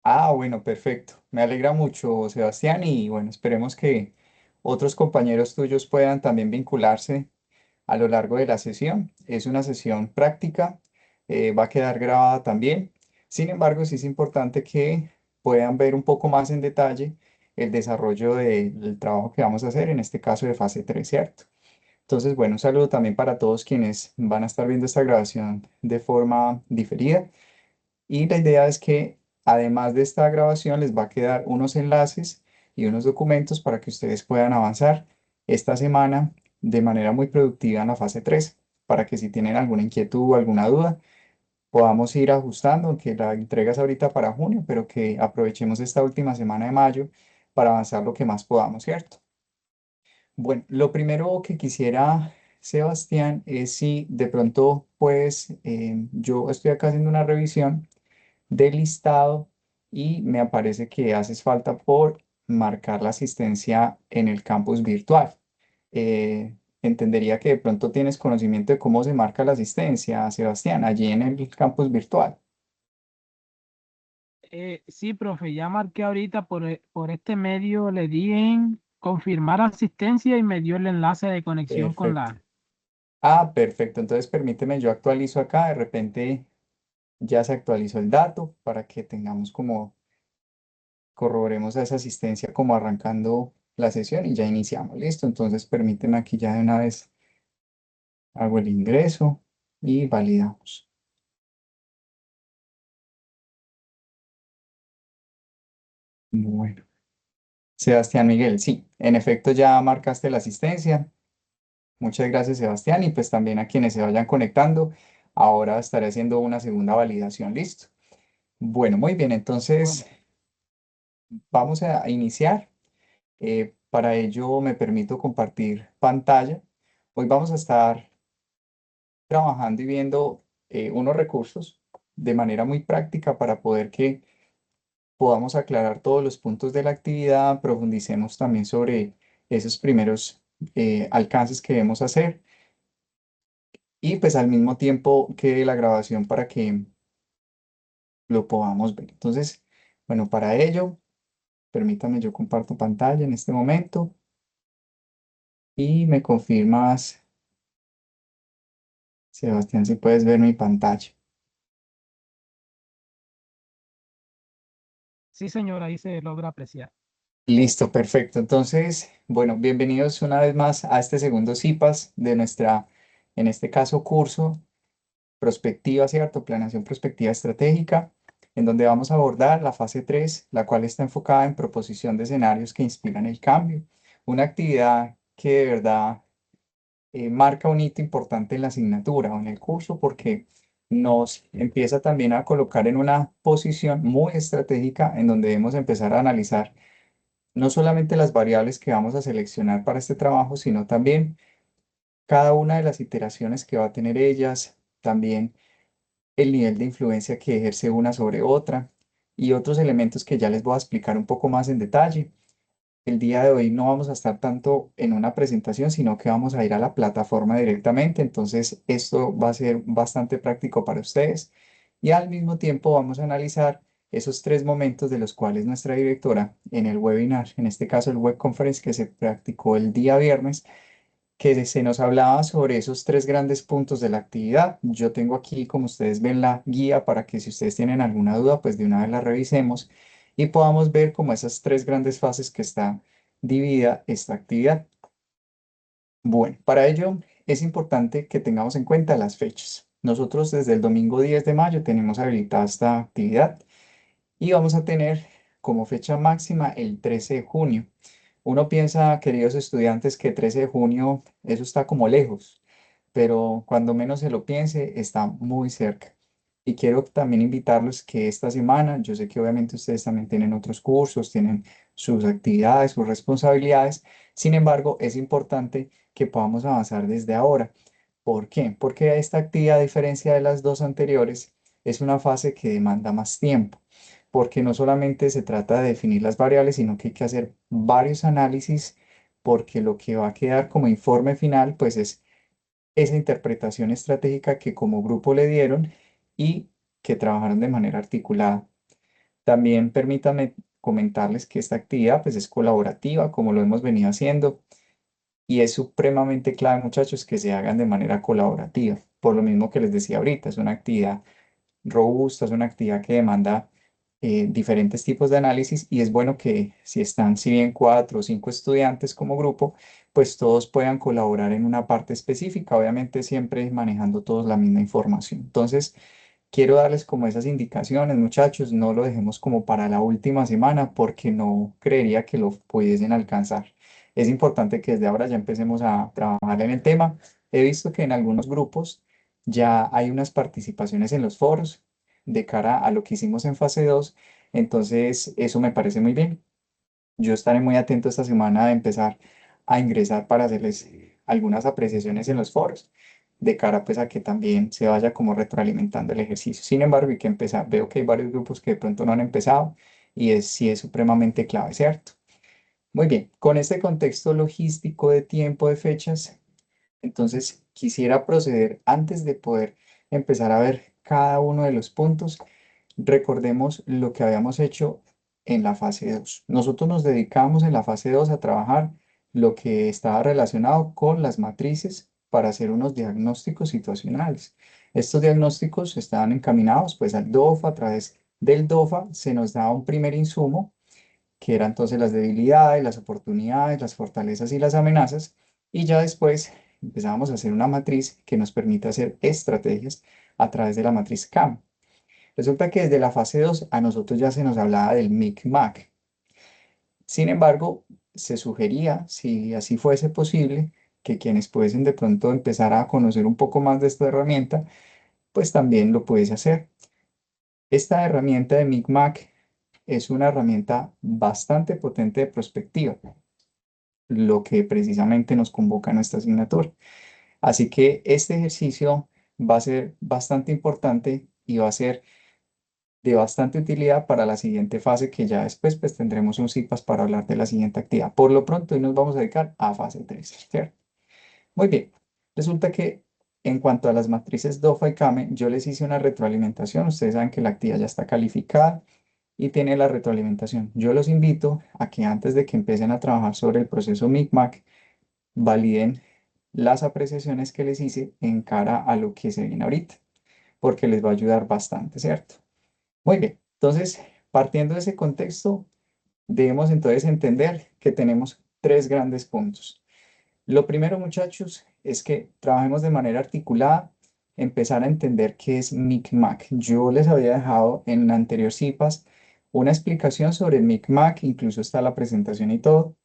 Ah, bueno, perfecto. Me alegra mucho, Sebastián, y bueno, esperemos que otros compañeros tuyos puedan también vincularse a lo largo de la sesión. Es una sesión práctica, va a quedar grabada también. Sin embargo, sí es importante que puedan ver un poco más en detalle el desarrollo del trabajo que vamos a hacer, en este caso de fase 3, ¿cierto? Entonces, bueno, un saludo también para todos quienes van a estar viendo esta grabación de forma diferida. Y la idea es que además de esta grabación les va a quedar unos enlaces y unos documentos para que ustedes puedan avanzar esta semana de manera muy productiva en la fase 3, para que si tienen alguna inquietud o alguna duda, podamos ir ajustando, aunque la entrega es ahorita para junio, pero que aprovechemos esta última semana de mayo para avanzar lo que más podamos, ¿cierto? Bueno, lo primero que quisiera, Sebastián, es si de pronto, pues, yo estoy acá haciendo una revisión del listado y me aparece que haces falta por marcar la asistencia en el campus virtual. Entendería que de pronto tienes conocimiento de cómo se marca la asistencia, Sebastián, allí en el campus virtual. Sí, profe, ya marqué ahorita por este medio, le di en confirmar asistencia y me dio el enlace de conexión con Perfecto. la... Ah, perfecto. Entonces permíteme, yo actualizo acá, de repente ya se actualizó el dato para que tengamos como, corroboremos esa asistencia como arrancando la sesión y ya iniciamos. Listo, entonces permíteme aquí ya de una vez hago el ingreso y validamos. Bueno, Sebastián Miguel, sí, en efecto ya marcaste la asistencia. Muchas gracias, Sebastián, y pues también a quienes se vayan conectando. Ahora estaré haciendo una segunda validación. Listo. Bueno, muy bien, entonces Bueno, vamos a iniciar. Para ello me permito compartir pantalla. Hoy vamos a estar trabajando y viendo unos recursos de manera muy práctica para poder que podamos aclarar todos los puntos de la actividad, profundicemos también sobre esos primeros alcances que debemos hacer y pues al mismo tiempo quede la grabación para que lo podamos ver. Entonces, bueno, para ello, permítame, yo comparto pantalla en este momento y me confirmas, Sebastián, si puedes ver mi pantalla. sí, señora, ahí se logra apreciar. Listo, perfecto. Entonces, bueno, bienvenidos una vez más a este segundo CIPAS de nuestra, en este caso, curso prospectiva, ¿cierto? Planeación prospectiva estratégica, en donde vamos a abordar la fase 3, la cual está enfocada en proposición de escenarios que inspiran el cambio. Una actividad que de verdad marca un hito importante en la asignatura o en el curso porque nos empieza también a colocar en una posición muy estratégica en donde debemos empezar a analizar no solamente las variables que vamos a seleccionar para este trabajo, sino también cada una de las iteraciones que va a tener ellas, también el nivel de influencia que ejerce una sobre otra y otros elementos que ya les voy a explicar un poco más en detalle. El día de hoy no vamos a estar tanto en una presentación, sino que vamos a ir a la plataforma directamente, entonces esto va a ser bastante práctico para ustedes y al mismo tiempo vamos a analizar esos tres momentos de los cuales nuestra directora en el webinar, en este caso el web conference que se practicó el día viernes, que se nos hablaba sobre esos tres grandes puntos de la actividad. Yo tengo aquí, como ustedes ven, la guía para que si ustedes tienen alguna duda, pues de una vez la revisemos y podamos ver como esas tres grandes fases que está dividida esta actividad. Bueno, para ello es importante que tengamos en cuenta las fechas. Nosotros desde el domingo 10 de mayo tenemos habilitada esta actividad y vamos a tener como fecha máxima el 13 de junio. Uno piensa, queridos estudiantes, que 13 de junio eso está como lejos, pero cuando menos se lo piense, está muy cerca. Y quiero también invitarlos que esta semana, yo sé que obviamente ustedes también tienen otros cursos, tienen sus actividades, sus responsabilidades, sin embargo, es importante que podamos avanzar desde ahora. ¿Por qué? Porque esta actividad, a diferencia de las dos anteriores, es una fase que demanda más tiempo, porque no solamente se trata de definir las variables, sino que hay que hacer varios análisis, porque lo que va a quedar como informe final, pues es esa interpretación estratégica que como grupo le dieron y que trabajaron de manera articulada. También permítanme comentarles que esta actividad pues es colaborativa, como lo hemos venido haciendo, y es supremamente clave, muchachos, que se hagan de manera colaborativa. Por lo mismo que les decía ahorita, es una actividad robusta, es una actividad que demanda diferentes tipos de análisis y es bueno que si bien 4 o 5 estudiantes como grupo, pues todos puedan colaborar en una parte específica, obviamente siempre manejando todos la misma información. Entonces, quiero darles como esas indicaciones, muchachos, no lo dejemos como para la última semana porque no creería que lo pudiesen alcanzar. Es importante que desde ahora ya empecemos a trabajar en el tema. He visto que en algunos grupos ya hay unas participaciones en los foros de cara a lo que hicimos en fase 2, entonces eso me parece muy bien. Yo estaré muy atento esta semana a empezar a ingresar para hacerles algunas apreciaciones en los foros, de cara pues a que también se vaya como retroalimentando el ejercicio. Sin embargo, hay que empezar. Veo que hay varios grupos que de pronto no han empezado y sí es supremamente clave, ¿cierto? Muy bien, con este contexto logístico de tiempo, de fechas, entonces quisiera proceder antes de poder empezar a ver cada uno de los puntos. Recordemos lo que habíamos hecho en la fase 2. Nosotros nos dedicamos en la fase 2 a trabajar lo que estaba relacionado con las matrices para hacer unos diagnósticos situacionales. Estos diagnósticos estaban encaminados pues al DOFA. A través del DOFA se nos daba un primer insumo que eran entonces las debilidades, las oportunidades, las fortalezas y las amenazas, y ya después empezábamos a hacer una matriz que nos permite hacer estrategias a través de la matriz CAM. Resulta que desde la fase 2 a nosotros ya se nos hablaba del MIC-MAC. Sin embargo, se sugería, si así fuese posible, que quienes pudiesen de pronto empezar a conocer un poco más de esta herramienta, pues también lo pudiese hacer. Esta herramienta de MIC-MAC es una herramienta bastante potente de prospectiva, lo que precisamente nos convoca a nuestra asignatura. Así que este ejercicio va a ser bastante importante y va a ser de bastante utilidad para la siguiente fase, que ya después pues tendremos un CIPAS para hablar de la siguiente actividad. Por lo pronto, hoy nos vamos a dedicar a fase 3, ¿cierto? Muy bien. Resulta que en cuanto a las matrices DOFA y CAME, yo les hice una retroalimentación. Ustedes saben que la actividad ya está calificada y tiene la retroalimentación. Yo los invito a que antes de que empiecen a trabajar sobre el proceso MICMAC, validen las apreciaciones que les hice en cara a lo que se viene ahorita, porque les va a ayudar bastante, ¿cierto? Muy bien. Entonces, partiendo de ese contexto, debemos entonces entender que tenemos tres grandes puntos. Lo primero, muchachos, es que trabajemos de manera articulada, empezar a entender qué es MICMAC. Yo les había dejado en la anterior CIPAS una explicación sobre el MICMAC, incluso está la presentación y todo,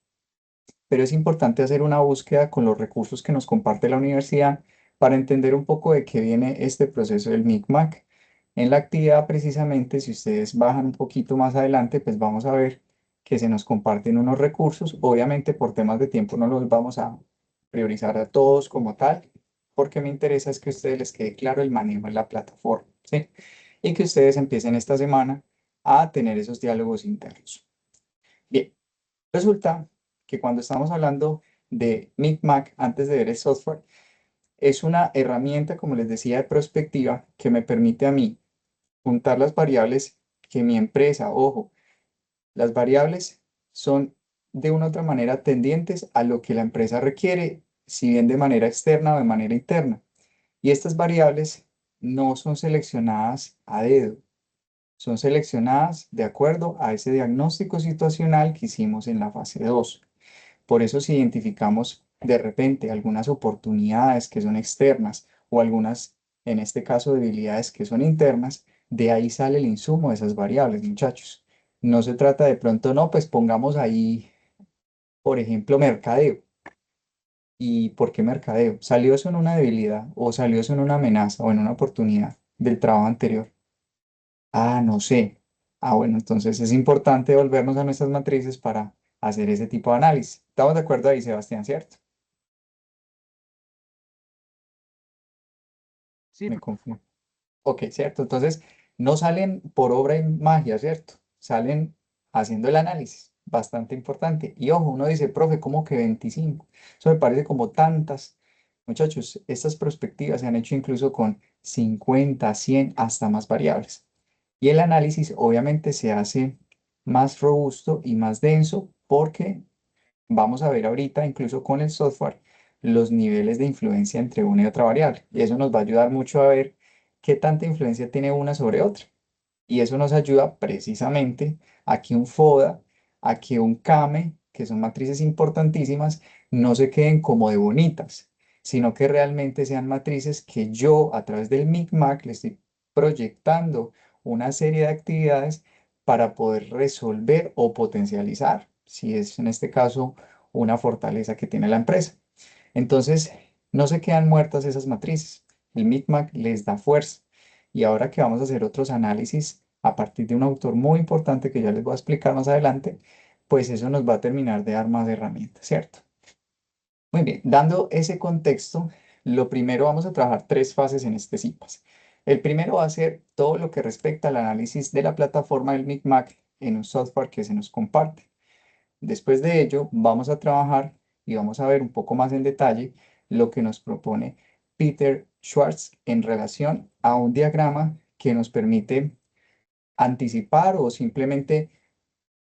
pero es importante hacer una búsqueda con los recursos que nos comparte la universidad para entender un poco de qué viene este proceso del MICMAC. En la actividad, precisamente, si ustedes bajan un poquito más adelante, pues vamos a ver que se nos comparten unos recursos. Obviamente, por temas de tiempo no los vamos a priorizar a todos como tal, porque me interesa es que a ustedes les quede claro el manejo de la plataforma, ¿sí? Y que ustedes empiecen esta semana a tener esos diálogos internos. Bien. Resulta que cuando estamos hablando de MICMAC, antes de ver el software, es una herramienta, como les decía, de prospectiva que me permite a mí juntar las variables que mi empresa, ojo, las variables son de una u otra manera tendientes a lo que la empresa requiere, si bien de manera externa o de manera interna. Y estas variables no son seleccionadas a dedo, son seleccionadas de acuerdo a ese diagnóstico situacional que hicimos en la fase 2. Por eso si identificamos de repente algunas oportunidades que son externas o algunas, en este caso, debilidades que son internas, de ahí sale el insumo de esas variables, muchachos. No se trata de pronto, no, pues pongamos ahí, por ejemplo, mercadeo. ¿Y por qué mercadeo? ¿Salió eso en una debilidad o salió eso en una amenaza o en una oportunidad del trabajo anterior? Ah, no sé. Ah, bueno, entonces es importante volvernos a nuestras matrices para hacer ese tipo de análisis. ¿Estamos de acuerdo ahí, Sebastián, cierto? Sí, Me confundo. Ok, cierto. Entonces, no salen por obra y magia, ¿cierto? Salen haciendo el análisis, bastante importante. Y ojo, uno dice, profe, ¿cómo que 25? Eso me parece como tantas. Muchachos, estas perspectivas se han hecho incluso con 50, 100, hasta más variables. Y el análisis obviamente se hace más robusto y más denso porque vamos a ver ahorita, incluso con el software, los niveles de influencia entre una y otra variable. Y eso nos va a ayudar mucho a ver qué tanta influencia tiene una sobre otra. Y eso nos ayuda precisamente a que un FODA, a que un CAME, que son matrices importantísimas, no se queden como de bonitas, sino que realmente sean matrices que yo a través del Micmac le estoy proyectando una serie de actividades para poder resolver o potencializar, si es en este caso una fortaleza que tiene la empresa. Entonces, no se quedan muertas esas matrices. El Micmac les da fuerza. Y ahora que vamos a hacer otros análisis a partir de un autor muy importante que ya les voy a explicar más adelante, pues eso nos va a terminar de dar más herramientas, ¿cierto? Muy bien, dando ese contexto, lo primero vamos a trabajar tres fases en este CIPAS. El primero va a ser todo lo que respecta al análisis de la plataforma del Micmac en un software que se nos comparte. Después de ello, vamos a trabajar y vamos a ver un poco más en detalle lo que nos propone Peter Schwartz en relación a un diagrama que nos permite anticipar o simplemente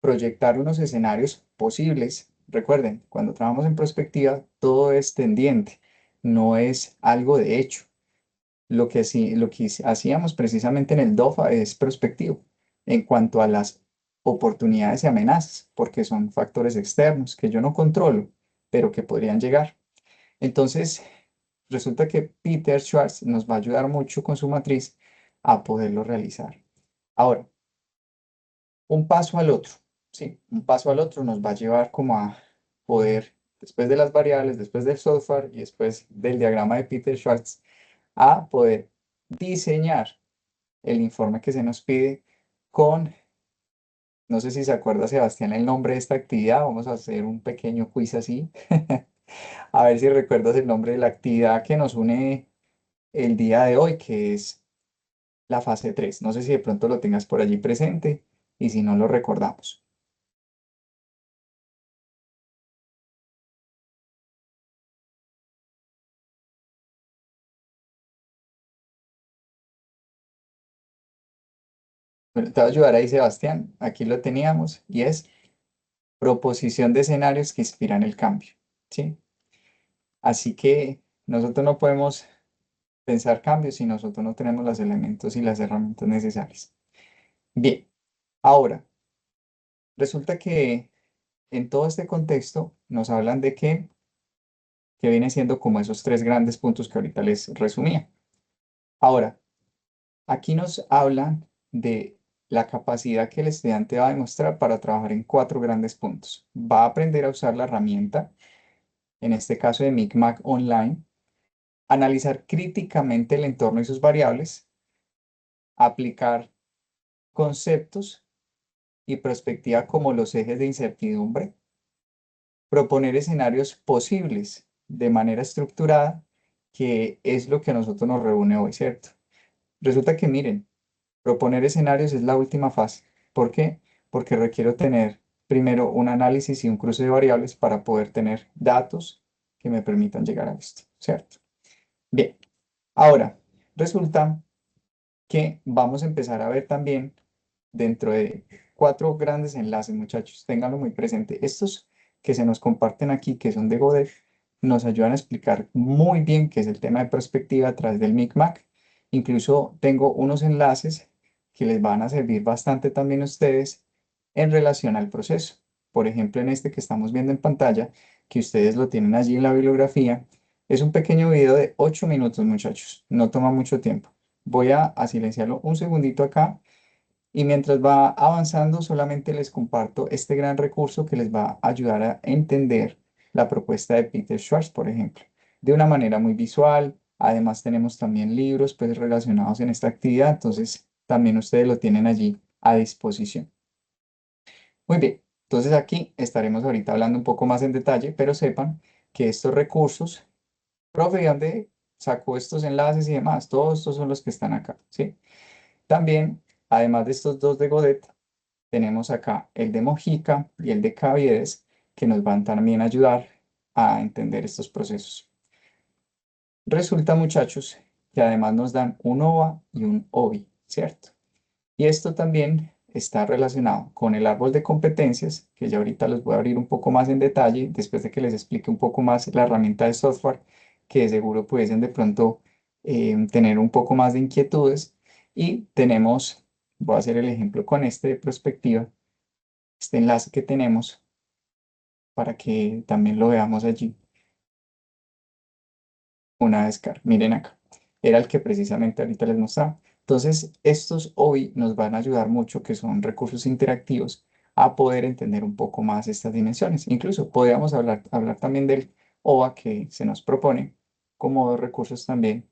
proyectar unos escenarios posibles. Recuerden, cuando trabajamos en prospectiva, todo es tendiente, no es algo de hecho. Lo que hacíamos precisamente en el DOFA es prospectivo en cuanto a las oportunidades y amenazas, porque son factores externos que yo no controlo, pero que podrían llegar. Entonces, resulta que Peter Schwartz nos va a ayudar mucho con su matriz a poderlo realizar. Ahora, un paso al otro, ¿sí? Un paso al otro nos va a llevar como a poder, después de las variables, después del software y después del diagrama de Peter Schwartz, a poder diseñar el informe que se nos pide con, no sé si se acuerda Sebastián el nombre de esta actividad, vamos a hacer un pequeño quiz así, a ver si recuerdas el nombre de la actividad que nos une el día de hoy, que es la fase 3. No sé si de pronto lo tengas por allí presente y si no lo recordamos. Bueno, te voy a ayudar ahí, Sebastián. Aquí lo teníamos y es proposición de escenarios que inspiran el cambio, ¿sí? Así que nosotros no podemos pensar cambios si nosotros no tenemos los elementos y las herramientas necesarias. Bien, ahora, resulta que en todo este contexto nos hablan de que viene siendo como esos tres grandes puntos que ahorita les resumía. Ahora, aquí nos hablan de la capacidad que el estudiante va a demostrar para trabajar en cuatro grandes puntos. Va a aprender a usar la herramienta, en este caso de Micmac Online, analizar críticamente el entorno y sus variables, aplicar conceptos y perspectiva como los ejes de incertidumbre, proponer escenarios posibles de manera estructurada, que es lo que a nosotros nos reúne hoy, ¿cierto? Resulta que miren, proponer escenarios es la última fase. ¿Por qué? Porque requiero tener primero un análisis y un cruce de variables para poder tener datos que me permitan llegar a esto, ¿cierto? Bien, ahora resulta que vamos a empezar a ver también dentro de cuatro grandes enlaces, muchachos, ténganlo muy presente. Estos que se nos comparten aquí, que son de Godet, nos ayudan a explicar muy bien qué es el tema de perspectiva a través del Micmac. Incluso tengo unos enlaces que les van a servir bastante también a ustedes en relación al proceso. Por ejemplo, en este que estamos viendo en pantalla, que ustedes lo tienen allí en la bibliografía, es un pequeño video de 8 minutos, muchachos. No toma mucho tiempo. Voy a silenciarlo un segundito acá y mientras va avanzando solamente les comparto este gran recurso que les va a ayudar a entender la propuesta de Peter Schwartz, por ejemplo, de una manera muy visual. Además tenemos también libros pues relacionados en esta actividad, entonces también ustedes lo tienen allí a disposición. Muy bien, entonces aquí estaremos ahorita hablando un poco más en detalle, pero sepan que estos recursos, profe, ¿de dónde sacó estos enlaces y demás? Todos estos son los que están acá, ¿sí? También, además de estos dos de Godet, tenemos acá el de Mojica y el de Caviedes, que nos van también a ayudar a entender estos procesos. Resulta, muchachos, que además nos dan un OVA y un OVI, ¿cierto? Y esto también está relacionado con el árbol de competencias, que ya ahorita los voy a abrir un poco más en detalle, después de que les explique un poco más la herramienta de software, que de seguro pudiesen de pronto tener un poco más de inquietudes. Y tenemos, voy a hacer el ejemplo con este de prospectiva, este enlace que tenemos para que también lo veamos allí. Una descarga. Miren acá. Era el que precisamente ahorita les mostraba. Entonces, estos hoy nos van a ayudar mucho, que son recursos interactivos, a poder entender un poco más estas dimensiones. Incluso podríamos hablar también del OVA que se nos propone como dos recursos también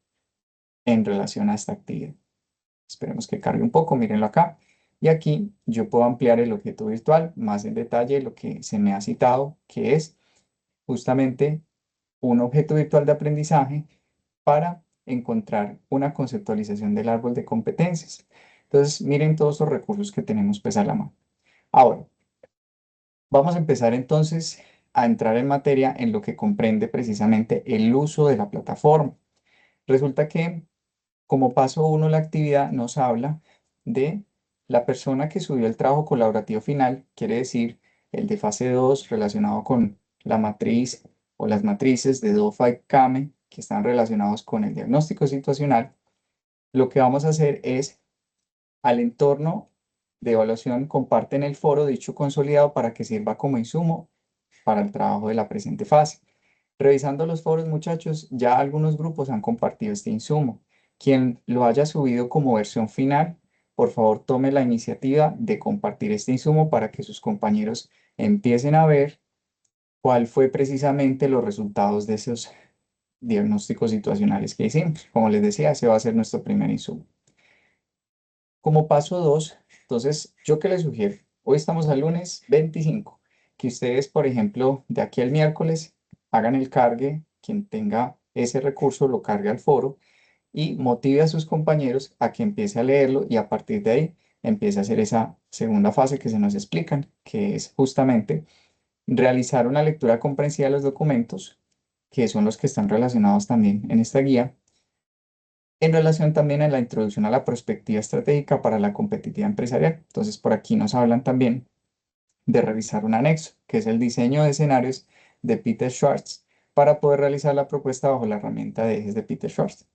en relación a esta actividad. Esperemos que cargue un poco, mírenlo acá. Y aquí yo puedo ampliar el objeto virtual más en detalle lo que se me ha citado, que es justamente un objeto virtual de aprendizaje para encontrar una conceptualización del árbol de competencias. Entonces, miren todos los recursos que tenemos pues a la mano. Ahora, vamos a empezar entonces a entrar en materia en lo que comprende precisamente el uso de la plataforma. Resulta que como paso uno, la actividad nos habla de la persona que subió el trabajo colaborativo final, quiere decir el de fase 2 relacionado con la matriz o las matrices de DOFA y CAME que están relacionados con el diagnóstico situacional. Lo que vamos a hacer es al entorno de evaluación comparten el foro dicho consolidado para que sirva como insumo para el trabajo de la presente fase. Revisando los foros, muchachos, ya algunos grupos han compartido este insumo. Quien lo haya subido como versión final, por favor tome la iniciativa de compartir este insumo para que sus compañeros empiecen a ver cuál fue precisamente los resultados de esos diagnósticos situacionales que hicimos. Como les decía, ese va a ser nuestro primer insumo. Como paso 2, entonces, ¿yo qué les sugiero? Hoy estamos al lunes 25, que ustedes, por ejemplo, de aquí al miércoles, hagan el cargue, quien tenga ese recurso lo cargue al foro y motive a sus compañeros a que empiece a leerlo y a partir de ahí empiece a hacer esa segunda fase que se nos explican, que es justamente realizar una lectura comprensiva de los documentos, que son los que están relacionados también en esta guía en relación también a la introducción a la perspectiva estratégica para la competitividad empresarial. Entonces, por aquí nos hablan también de revisar un anexo, que es el diseño de escenarios de Peter Schwartz, para poder realizar la propuesta bajo la herramienta de ejes de Peter Schwartz.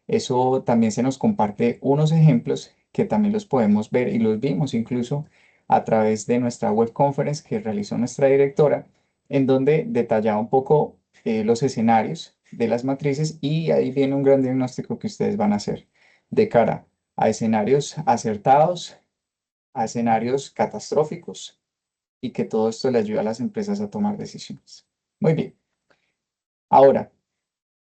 Eso también se nos comparte unos ejemplos que también los podemos ver y los vimos incluso a través de nuestra web conference que realizó nuestra directora, en donde detallaba un poco los escenarios de las matrices y ahí viene un gran diagnóstico que ustedes van a hacer de cara a escenarios acertados, a escenarios catastróficos y que todo esto le ayuda a las empresas a tomar decisiones. Muy bien. Ahora,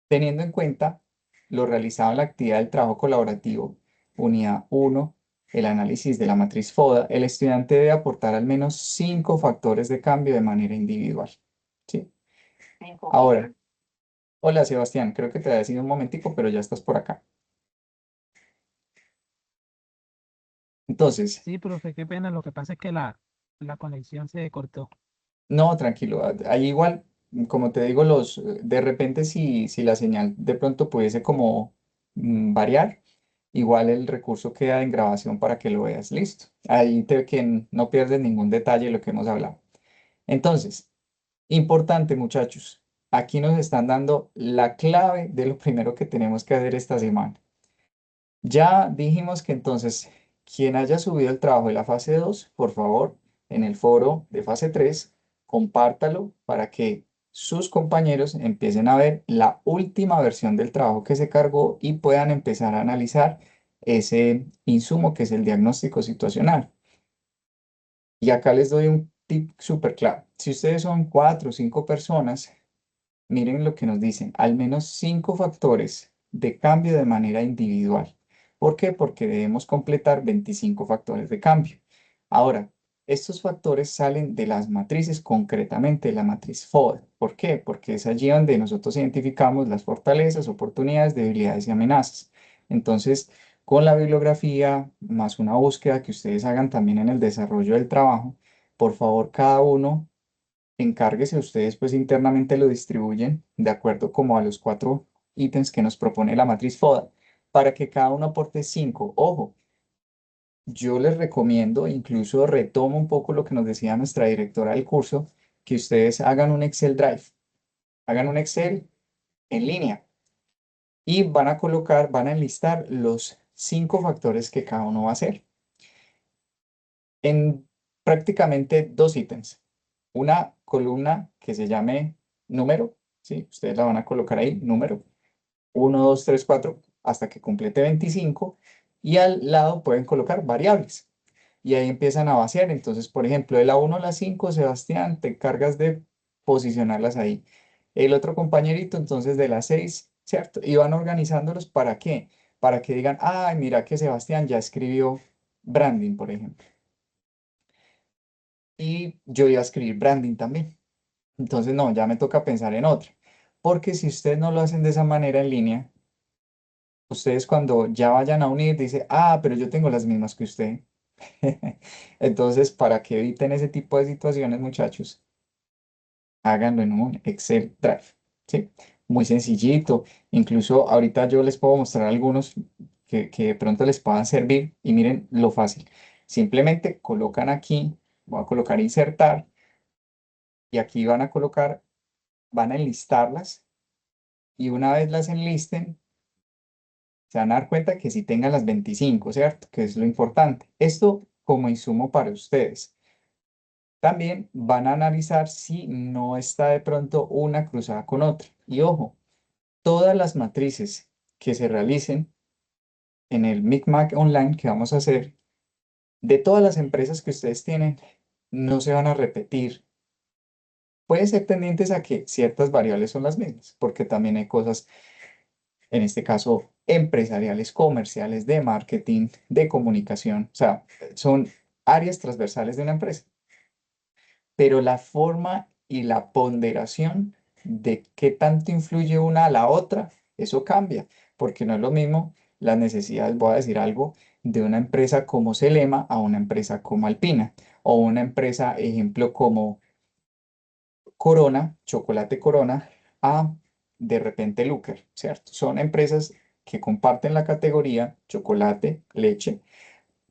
teniendo en cuenta lo realizado en la actividad del trabajo colaborativo, unidad 1, el análisis de la matriz FODA, el estudiante debe aportar al menos 5 factores de cambio de manera individual. ¿Sí? Ahora, hola Sebastián, creo que te había sido un momentico, pero ya estás por acá. Entonces, Sí, profe, qué pena. Lo que pasa es que la conexión se cortó. no, tranquilo, ahí igual, como te digo, de repente si la señal de pronto pudiese como variar, igual el recurso queda en grabación para que lo veas, listo. Ahí que no pierdes ningún detalle de lo que hemos hablado. Entonces, importante muchachos, aquí nos están dando la clave de lo primero que tenemos que hacer esta semana. Ya dijimos que entonces, quien haya subido el trabajo de la fase 2, por favor, en el foro de fase 3, compártalo para que sus compañeros empiecen a ver la última versión del trabajo que se cargó y puedan empezar a analizar ese insumo que es el diagnóstico situacional. Y acá les doy un tip súper claro. Si ustedes son 4 o 5 personas, miren lo que nos dicen, al menos 5 factores de cambio de manera individual. ¿Por qué? Porque debemos completar 25 factores de cambio. Ahora, estos factores salen de las matrices, concretamente de la matriz FOD. ¿Por qué? Porque es allí donde nosotros identificamos las fortalezas, oportunidades, debilidades y amenazas. Entonces, con la bibliografía, más una búsqueda que ustedes hagan también en el desarrollo del trabajo, por favor, cada uno encárguese ustedes, pues internamente lo distribuyen de acuerdo como a los 4 ítems que nos propone la matriz FODA, para que cada uno aporte 5. Ojo, yo les recomiendo, incluso retomo un poco lo que nos decía nuestra directora del curso, que ustedes hagan un Excel Drive, hagan un Excel en línea y van a colocar, van a enlistar los 5 factores que cada uno va a hacer en prácticamente 2 ítems. Una columna que se llame número, ¿sí? Ustedes la van a colocar ahí, número, 1, 2, 3, 4 hasta que complete 25 y al lado pueden colocar variables. Y ahí empiezan a vaciar. Entonces, por ejemplo, de la 1 a la 5 Sebastián, te encargas de posicionarlas ahí. El otro compañerito, entonces, de las 6, ¿cierto? Y van organizándolos ¿para qué? Para que digan, ay, mira que Sebastián ya escribió branding, por ejemplo. Y yo iba a escribir branding también. Entonces, no, ya me toca pensar en otra. Porque si ustedes no lo hacen de esa manera en línea, ustedes cuando ya vayan a unir, dice, ah, pero yo tengo las mismas que usted. Entonces, para que eviten ese tipo de situaciones, muchachos, háganlo en un Excel Drive, ¿sí? Muy sencillito. Incluso ahorita yo les puedo mostrar algunos que de pronto les puedan servir y miren lo fácil. Simplemente colocan aquí, voy a colocar insertar y aquí van a colocar, van a enlistarlas y una vez las enlisten, se van a dar cuenta que si tengan las 25, ¿cierto? Que es lo importante. Esto como insumo para ustedes. También van a analizar si no está de pronto una cruzada con otra. Y ojo, todas las matrices que se realicen en el Micmac Online que vamos a hacer, de todas las empresas que ustedes tienen, no se van a repetir. Pueden ser tendientes a que ciertas variables son las mismas, porque también hay cosas, en este caso, empresariales, comerciales, de marketing, de comunicación. O sea, son áreas transversales de una empresa. Pero la forma y la ponderación de qué tanto influye una a la otra, eso cambia, porque no es lo mismo las necesidades, voy a decir algo, de una empresa como Celema a una empresa como Alpina, o una empresa, ejemplo, como Corona, Chocolate Corona, a de repente Luker, ¿cierto? Son empresas que comparten la categoría chocolate, leche,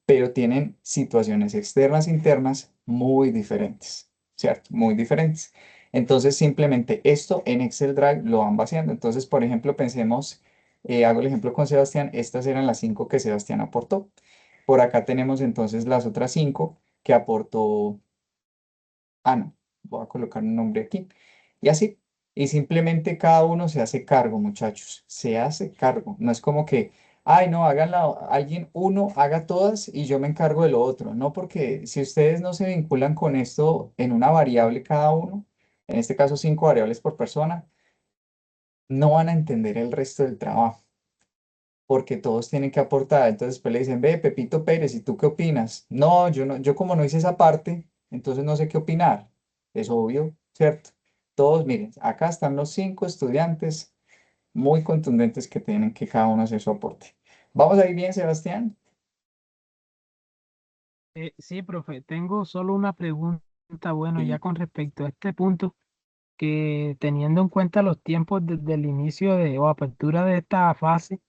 pero tienen situaciones externas e internas muy diferentes, ¿cierto? Muy diferentes. Entonces, simplemente esto en Excel Drive lo van vaciando. Entonces, por ejemplo, pensemos, hago el ejemplo con Sebastián, estas eran las 5 que Sebastián aportó. Por acá tenemos entonces las otras 5 que aportó Ana. Voy a colocar un nombre aquí. Y así. Y simplemente cada uno se hace cargo, muchachos. Se hace cargo. No es como que, ay, no, háganla, alguien, uno haga todas y yo me encargo de lo otro. No, porque si ustedes no se vinculan con esto en una variable cada uno, en este caso 5 variables por persona, no van a entender el resto del trabajo porque todos tienen que aportar. Entonces después le dicen, ve, Pepito Pérez, ¿y tú qué opinas? No, yo no, yo como no hice esa parte, entonces no sé qué opinar. Es obvio, ¿cierto? Todos, miren, acá están los 5 estudiantes muy contundentes que tienen que cada uno hacer su aporte. ¿Vamos a ir bien, Sebastián? Sí, profe, tengo solo una pregunta, bueno, ya Sí. con respecto a este punto, que teniendo en cuenta los tiempos desde el inicio de o apertura de esta fase,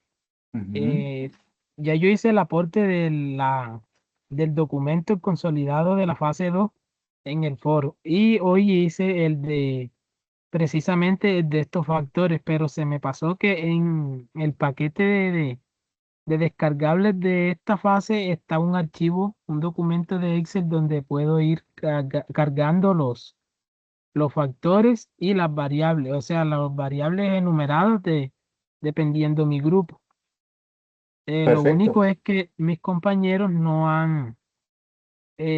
Ujú, eh, ya yo hice el aporte del documento consolidado de la fase 2 en el foro y hoy hice el de precisamente el de estos factores, pero se me pasó que en el paquete de descargables de esta fase está un archivo, un documento de Excel donde puedo ir cargando los factores y las variables, o sea, las variables enumeradas dependiendo mi grupo. Lo perfecto. único es que mis compañeros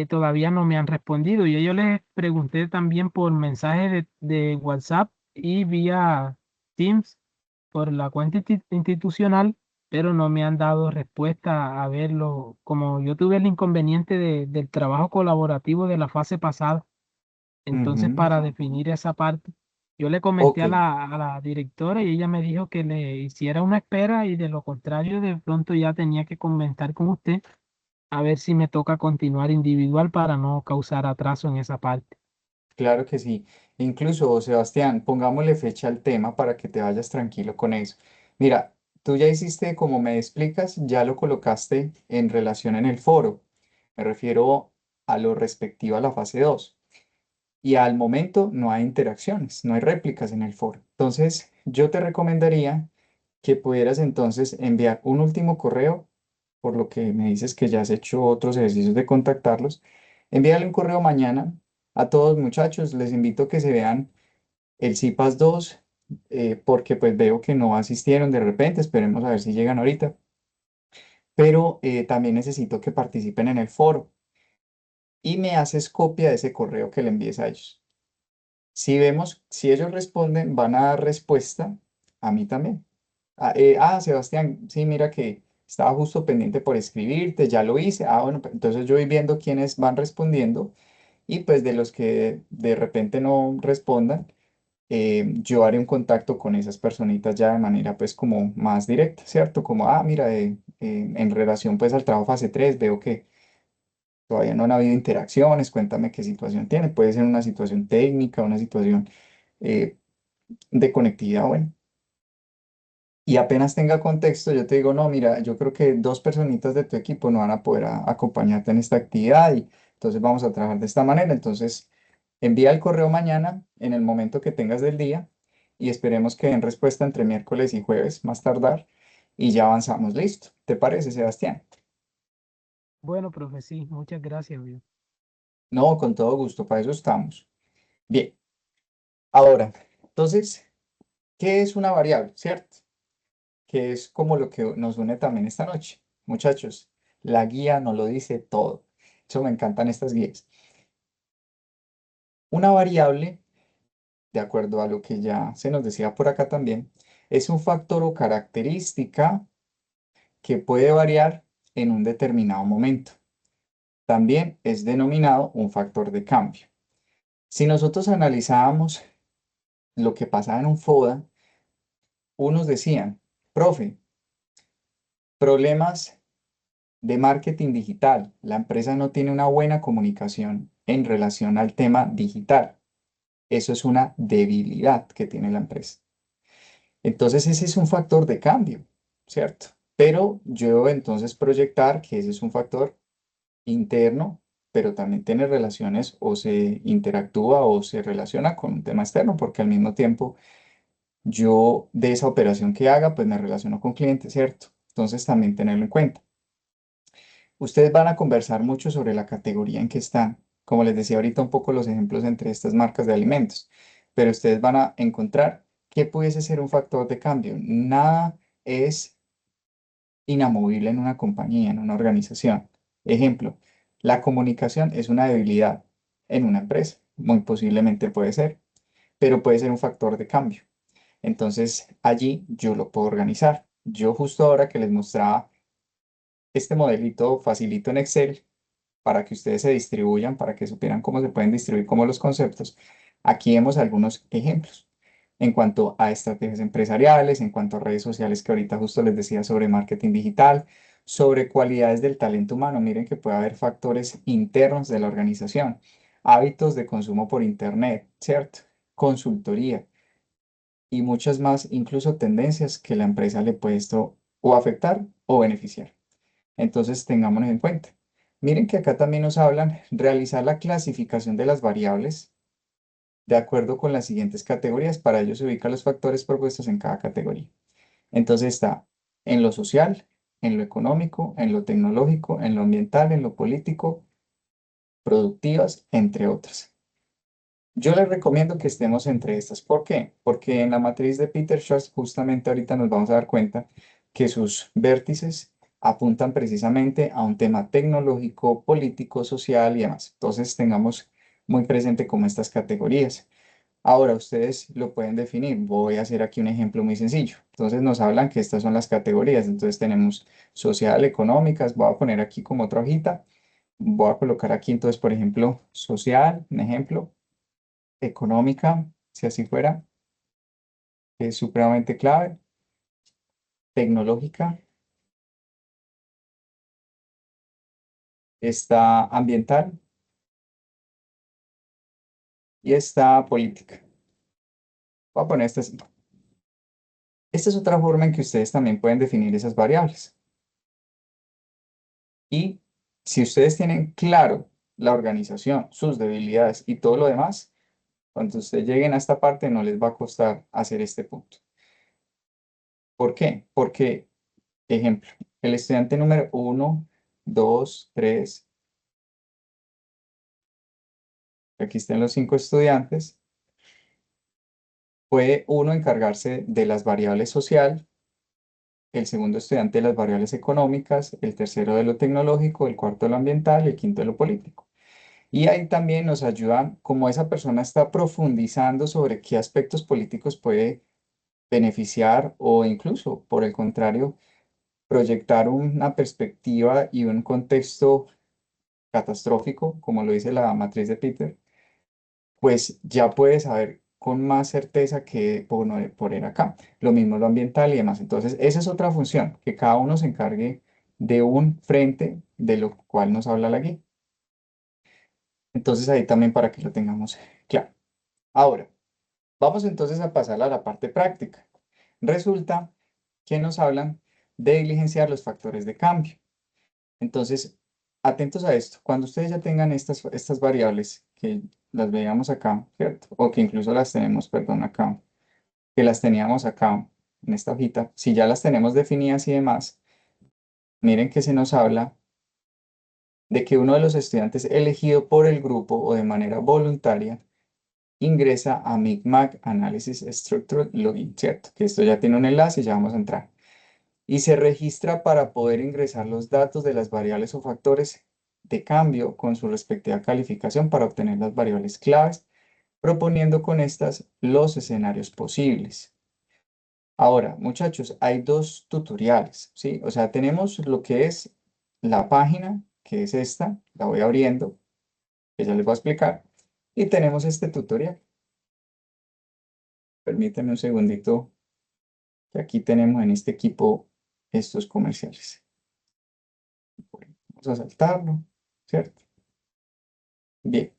todavía no me han respondido. Yo les pregunté también por mensaje de WhatsApp y vía Teams por la cuenta institucional, pero no me han dado respuesta a verlo. Como yo tuve el inconveniente del trabajo colaborativo de la fase pasada, entonces Ujú, para definir esa parte, yo le comenté ok. a la directora y ella me dijo que le hiciera una espera y de lo contrario, de pronto ya tenía que comentar con usted a ver si me toca continuar individual para no causar atraso en esa parte. Claro que sí. Incluso, Sebastián, pongámosle fecha al tema para que te vayas tranquilo con eso. Mira, tú ya hiciste, como me explicas, ya lo colocaste en relación en el foro. Me refiero a lo respectivo a la fase 2. Y al momento no hay interacciones, no hay réplicas en el foro. Entonces, yo te recomendaría que pudieras entonces enviar un último correo, por lo que me dices que ya has hecho otros ejercicios de contactarlos. Envíale un correo mañana a todos, muchachos. Les invito a que se vean el CIPAS 2, porque pues veo que no asistieron de repente. Esperemos a ver si llegan ahorita. Pero también necesito que participen en el foro y me haces copia de ese correo que le envíes a ellos. Si vemos, si ellos responden, van a dar respuesta a mí también. Sebastián, sí, mira que estaba justo pendiente por escribirte, ya lo hice. Bueno, pues, entonces yo voy viendo quiénes van respondiendo y pues de los que de repente no respondan, yo haré un contacto con esas personitas ya de manera pues como más directa, ¿cierto? Como, mira, en relación pues al trabajo fase 3 veo que todavía no han habido interacciones, cuéntame qué situación tiene. Puede ser una situación técnica, una situación eh, de conectividad, bueno. Y apenas tenga contexto, yo te digo, no, mira, yo creo que dos personitas de tu equipo no van a poder acompañarte en esta actividad y entonces vamos a trabajar de esta manera. Entonces, envía el correo mañana en el momento que tengas del día y esperemos que den respuesta entre miércoles y jueves, más tardar, y ya avanzamos. Listo. ¿Te parece, Sebastián? Bueno, profe, sí, muchas gracias, viejo. No, con todo gusto, para eso estamos. Bien, ahora, entonces, ¿qué es una variable, cierto? Que es como lo que nos une también esta noche. Muchachos, la guía nos lo dice todo. Eso me encantan estas guías. Una variable, de acuerdo a lo que ya se nos decía por acá también, es un factor o característica que puede variar en un determinado momento. También es denominado un factor de cambio. Si nosotros analizábamos lo que pasaba en un FODA, unos decían, profe, problemas de marketing digital. La empresa no tiene una buena comunicación en relación al tema digital. Eso es una debilidad que tiene la empresa. Entonces ese es un factor de cambio, ¿cierto? Pero yo debo entonces proyectar que ese es un factor interno, pero también tiene relaciones o se interactúa o se relaciona con un tema externo, porque al mismo tiempo yo de esa operación que haga, pues me relaciono con clientes, ¿cierto? Entonces también tenerlo en cuenta. Ustedes van a conversar mucho sobre la categoría en que están. Como les decía ahorita, un poco los ejemplos entre estas marcas de alimentos, pero ustedes van a encontrar qué pudiese ser un factor de cambio. Nada es inamovible en una compañía, en una organización. Ejemplo, la comunicación es una debilidad en una empresa. Muy posiblemente puede ser, pero puede ser un factor de cambio. Entonces, allí yo lo puedo organizar. Yo justo ahora que les mostraba este modelito facilito en Excel, para que ustedes se distribuyan, para que supieran cómo se pueden distribuir como los conceptos. Aquí vemos algunos ejemplos en cuanto a estrategias empresariales, en cuanto a redes sociales que ahorita justo les decía sobre marketing digital, sobre cualidades del talento humano. Miren que puede haber factores internos de la organización, hábitos de consumo por Internet, ¿cierto? Consultoría y muchas más, incluso tendencias que la empresa le puede esto o afectar o beneficiar. Entonces, tengámonos en cuenta. Miren que acá también nos hablan realizar la clasificación de las variables de acuerdo con las siguientes categorías. Para ello se ubican los factores propuestos en cada categoría. Entonces está en lo social, en lo económico, en lo tecnológico, en lo ambiental, en lo político, productivas, entre otras. Yo les recomiendo que estemos entre estas. ¿Por qué? Porque en la matriz de Peter Schwartz justamente ahorita nos vamos a dar cuenta que sus vértices apuntan precisamente a un tema tecnológico, político, social y demás. Entonces tengamos muy presente como estas categorías. Ahora ustedes lo pueden definir. Voy a hacer aquí un ejemplo muy sencillo. Entonces nos hablan que estas son las categorías. Entonces tenemos social, económicas. Voy a poner aquí como otra hojita. Voy a colocar aquí entonces, por ejemplo, social, un ejemplo económica, si así fuera, que es supremamente clave, tecnológica, está ambiental y está política. Voy a poner este así. Esta es otra forma en que ustedes también pueden definir esas variables. Y si ustedes tienen claro la organización, sus debilidades y todo lo demás, cuando ustedes lleguen a esta parte no les va a costar hacer este punto. ¿Por qué? Porque, ejemplo, el estudiante número 1, 2, 3, aquí están los 5 estudiantes, puede uno encargarse de las variables social, el segundo estudiante de las variables económicas, el tercero de lo tecnológico, el cuarto de lo ambiental y el quinto de lo político. Y ahí también nos ayudan, como esa persona está profundizando sobre qué aspectos políticos puede beneficiar o incluso, por el contrario, proyectar una perspectiva y un contexto catastrófico, como lo dice la matriz de Peter, pues ya puede saber con más certeza que poner acá. Lo mismo lo ambiental y demás. Entonces, esa es otra función, que cada uno se encargue de un frente de lo cual nos habla la guía. Entonces, ahí también para que lo tengamos claro. Ahora, vamos entonces a pasar a la parte práctica. Resulta que nos hablan de diligenciar los factores de cambio. Entonces, atentos a esto. Cuando ustedes ya tengan estas variables, que las veíamos acá, ¿cierto? O que incluso las tenemos, perdón, acá, que las teníamos acá en esta hojita, si ya las tenemos definidas y demás, miren que se nos habla de que uno de los estudiantes elegido por el grupo o de manera voluntaria ingresa a Micmac Analysis Structure Login, ¿cierto? Que esto ya tiene un enlace y ya vamos a entrar. Y se registra para poder ingresar los datos de las variables o factores de cambio con su respectiva calificación para obtener las variables claves, proponiendo con estas los escenarios posibles. Ahora, muchachos, hay dos tutoriales, ¿sí? O sea, tenemos lo que es la página, que es esta, la voy abriendo, que ya les voy a explicar, y tenemos este tutorial. Permítanme un segundito, que aquí tenemos en este equipo estos comerciales. Vamos a saltarlo, ¿cierto? Bien,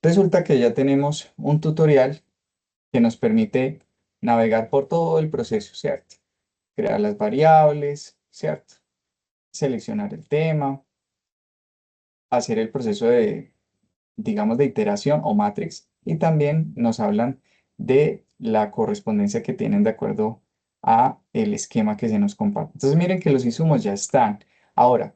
resulta que ya tenemos un tutorial que nos permite navegar por todo el proceso, ¿cierto? Crear las variables, ¿cierto? Seleccionar el tema, hacer el proceso de, digamos, de iteración o matrix, y también nos hablan de la correspondencia que tienen de acuerdo a el esquema que se nos comparte. Entonces miren que los insumos ya están. Ahora,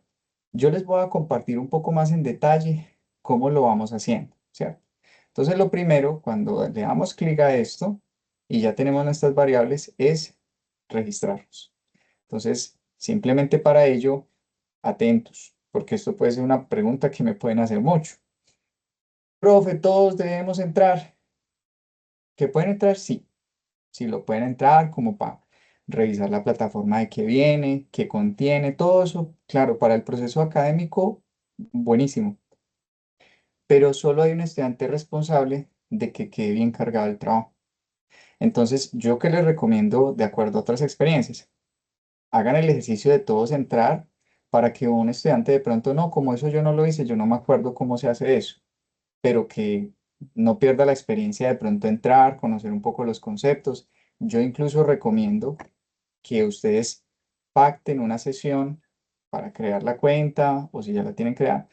yo les voy a compartir un poco más en detalle cómo lo vamos haciendo, ¿cierto? Entonces lo primero, cuando le damos clic a esto y ya tenemos nuestras variables, es registrarnos. Entonces, simplemente para ello, atentos, porque esto puede ser una pregunta que me pueden hacer mucho. Profe, todos debemos entrar. ¿Que pueden entrar? Sí, sí lo pueden entrar como para revisar la plataforma de qué viene, qué contiene, todo eso. Claro, para el proceso académico, buenísimo. Pero solo hay un estudiante responsable de que quede bien cargado el trabajo. Entonces, yo que les recomiendo, de acuerdo a otras experiencias, hagan el ejercicio de todos entrar para que un estudiante de pronto no, como eso yo no lo hice, yo no me acuerdo cómo se hace eso, pero que no pierda la experiencia de pronto entrar, conocer un poco los conceptos. Yo incluso recomiendo que ustedes pacten una sesión para crear la cuenta o si ya la tienen creada,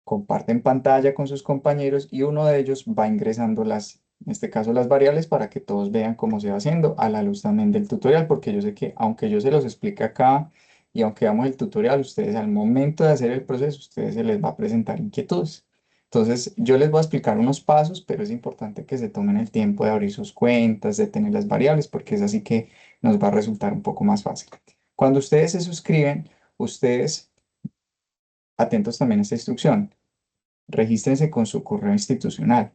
comparten pantalla con sus compañeros y uno de ellos va ingresando en este caso las variables para que todos vean cómo se va haciendo a la luz también del tutorial, porque yo sé que aunque yo se los explique acá y aunque damos el tutorial, ustedes al momento de hacer el proceso, ustedes se les va a presentar inquietudes. Entonces, yo les voy a explicar unos pasos, pero es importante que se tomen el tiempo de abrir sus cuentas, de tener las variables, porque es así que nos va a resultar un poco más fácil. Cuando ustedes se suscriben, ustedes, atentos también a esta instrucción, regístrense con su correo institucional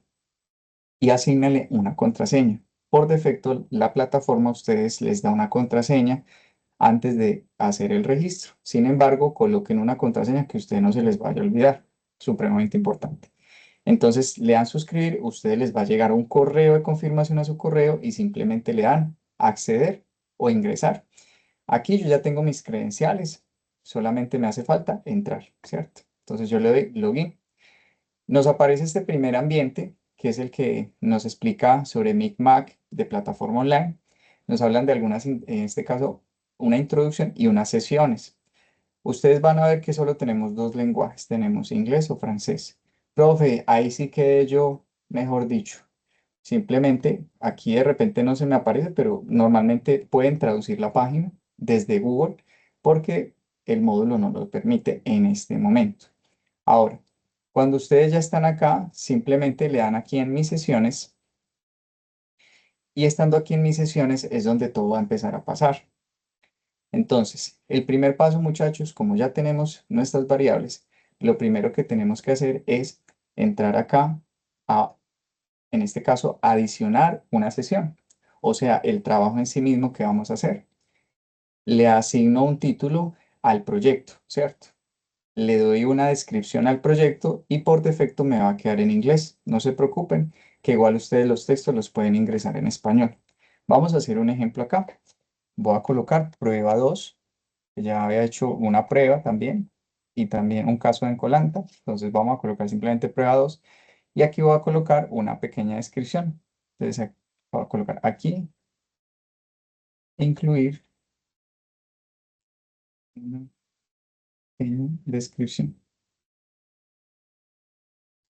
y asígnale una contraseña. Por defecto, la plataforma a ustedes les da una contraseña antes de hacer el registro. Sin embargo, coloquen una contraseña que a ustedes no se les vaya a olvidar. Supremamente importante. Entonces, le dan suscribir, ustedes les va a llegar un correo de confirmación a su correo y simplemente le dan acceder o ingresar. Aquí yo ya tengo mis credenciales, solamente me hace falta entrar, ¿cierto? Entonces yo le doy login. Nos aparece este primer ambiente, que es el que nos explica sobre Micmac de plataforma online. nos hablan de algunas, en este caso, una introducción y unas sesiones. Ustedes van a ver que solo tenemos dos lenguajes, tenemos inglés o francés. Profe, ahí sí quedé yo, mejor dicho. Simplemente aquí de repente no se me aparece, pero normalmente pueden traducir la página desde Google porque el módulo no lo permite en este momento. Ahora, cuando ustedes ya están acá, simplemente le dan aquí en mis sesiones y estando aquí en mis sesiones es donde todo va a empezar a pasar. Entonces, el primer paso, muchachos, como ya tenemos nuestras variables, lo primero que tenemos que hacer es entrar acá a, en este caso, adicionar una sesión, o sea, el trabajo en sí mismo que vamos a hacer. Le asigno un título al proyecto, ¿cierto? Le doy una descripción al proyecto y por defecto me va a quedar en inglés. No se preocupen, que igual ustedes los textos los pueden ingresar en español. Vamos a hacer un ejemplo acá. Voy a colocar prueba 2, que ya había hecho una prueba también, y también un caso en Colanta. Entonces vamos a colocar simplemente prueba 2 y aquí voy a colocar una pequeña descripción. Entonces voy a colocar aquí, incluir una pequeña descripción.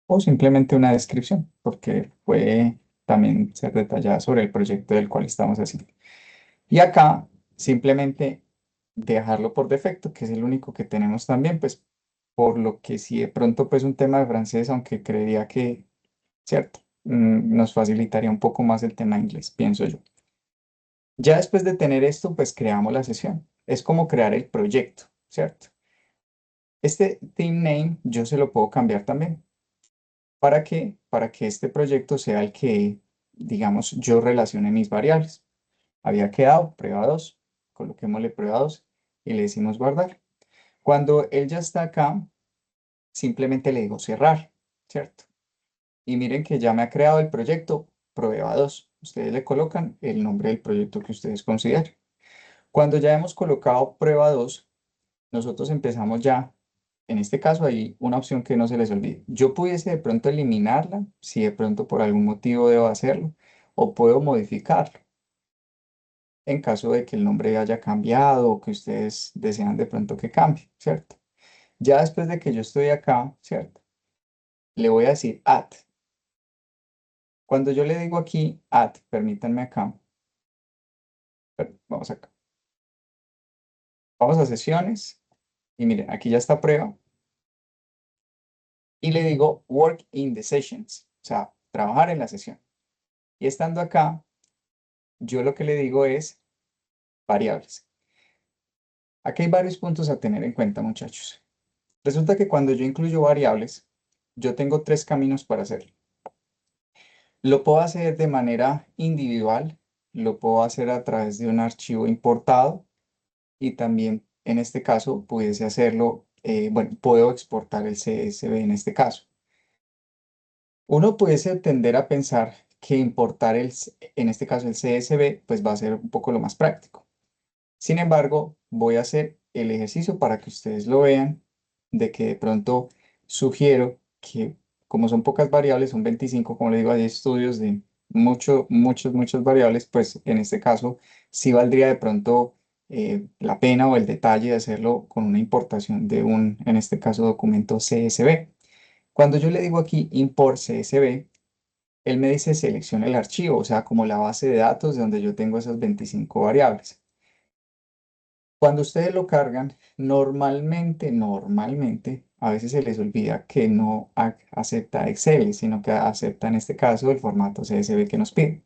O simplemente una descripción, porque puede también ser detallada sobre el proyecto del cual estamos haciendo. Y acá simplemente dejarlo por defecto, que es el único que tenemos también, pues por lo que si de pronto pues un tema de francés, aunque creería que, cierto, nos facilitaría un poco más el tema de inglés, pienso yo. Ya después de tener esto, pues creamos la sesión. Es como crear el proyecto, ¿cierto? Este theme name yo se lo puedo cambiar también. ¿Para qué? Para que este proyecto sea el que, digamos, yo relacione mis variables. Había quedado prueba 2, coloquémosle prueba 2 y le decimos guardar. Cuando él ya está acá, simplemente le digo cerrar, ¿cierto? Y miren que ya me ha creado el proyecto prueba 2. Ustedes le colocan el nombre del proyecto que ustedes consideren. Cuando ya hemos colocado prueba 2, nosotros empezamos ya, en este caso hay una opción que no se les olvide. Yo pudiese de pronto eliminarla, si de pronto por algún motivo debo hacerlo, o puedo modificarlo en caso de que el nombre haya cambiado o que ustedes desean de pronto que cambie, ¿cierto? Ya después de que yo estoy acá, ¿cierto? Le voy a decir add. Cuando yo le digo aquí add, permítanme acá, vamos acá, vamos a sesiones y miren, aquí ya está prueba y le digo work in the sessions, o sea, trabajar en la sesión. Y estando acá, yo lo que le digo es variables. Aquí hay varios puntos a tener en cuenta, muchachos. Resulta que cuando yo incluyo variables, yo tengo tres caminos para hacerlo. Lo puedo hacer de manera individual, lo puedo hacer a través de un archivo importado y también en este caso pudiese hacerlo, bueno, puedo exportar el CSV en este caso. Uno pudiese tender a pensar que importar en este caso el CSV, pues va a ser un poco lo más práctico. Sin embargo, voy a hacer el ejercicio para que ustedes lo vean, de que de pronto sugiero que como son pocas variables, son 25, como les digo, hay estudios de muchas variables, pues en este caso sí valdría de pronto la pena o el detalle de hacerlo con una importación de un, en este caso, documento CSV. Cuando yo le digo aquí import CSV, él me dice selecciona el archivo, o sea, como la base de datos de donde yo tengo esas 25 variables. Cuando ustedes lo cargan, normalmente, a veces se les olvida que no acepta Excel, sino que acepta en este caso el formato CSV que nos pide.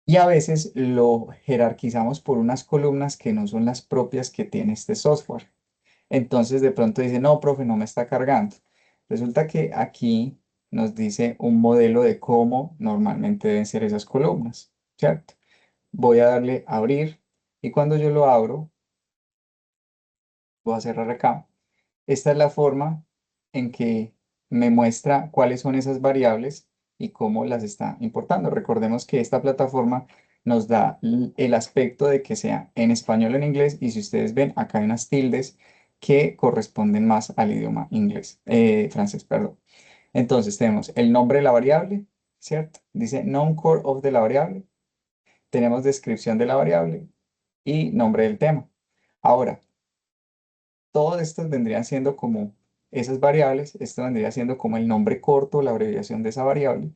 Y a veces lo jerarquizamos por unas columnas que no son las propias que tiene este software. Entonces de pronto dice, no, profe, no me está cargando. Resulta que aquí nos dice un modelo de cómo normalmente deben ser esas columnas, ¿cierto? Voy a darle a abrir y cuando yo lo abro, voy a cerrar acá. Esta es la forma en que me muestra cuáles son esas variables y cómo las está importando. Recordemos que esta plataforma nos da el aspecto de que sea en español o en inglés y si ustedes ven acá hay unas tildes que corresponden más al idioma inglés, francés, perdón. Entonces tenemos el nombre de la variable, ¿cierto? Dice non core of de la variable. tenemos descripción de la variable y nombre del tema. Ahora, todas estas vendrían siendo como esas variables, esto vendría siendo como el nombre corto, la abreviación de esa variable.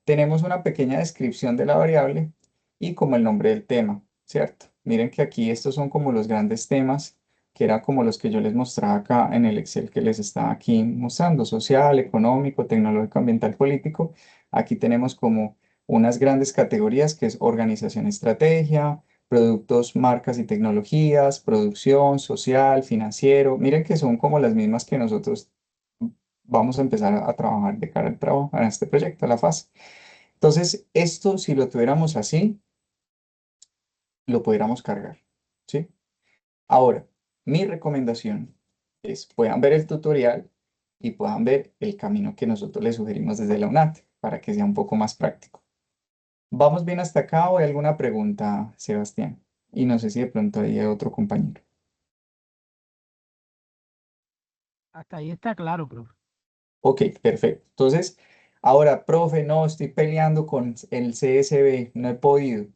Tenemos una pequeña descripción de la variable y como el nombre del tema, ¿cierto? Miren que aquí estos son como los grandes temas, que eran como los que yo les mostraba acá en el Excel que les estaba aquí mostrando: social, económico, tecnológico, ambiental, político. Aquí tenemos como unas grandes categorías que es organización, estrategia, productos, marcas y tecnologías, producción, social, financiero. Miren que son como las mismas que nosotros vamos a empezar a trabajar de cara al trabajo, a este proyecto, a la fase. Entonces, esto si lo tuviéramos así, lo pudiéramos cargar, ¿sí? Ahora, mi recomendación es puedan ver el tutorial y puedan ver el camino que nosotros les sugerimos desde la UNAT para que sea un poco más práctico. ¿Vamos bien hasta acá o hay alguna pregunta, Sebastián? Y no sé si de pronto hay otro compañero. Hasta ahí está claro, profe. Ok, perfecto. Entonces, ahora, profe, no, estoy peleando con el CSV, no he podido.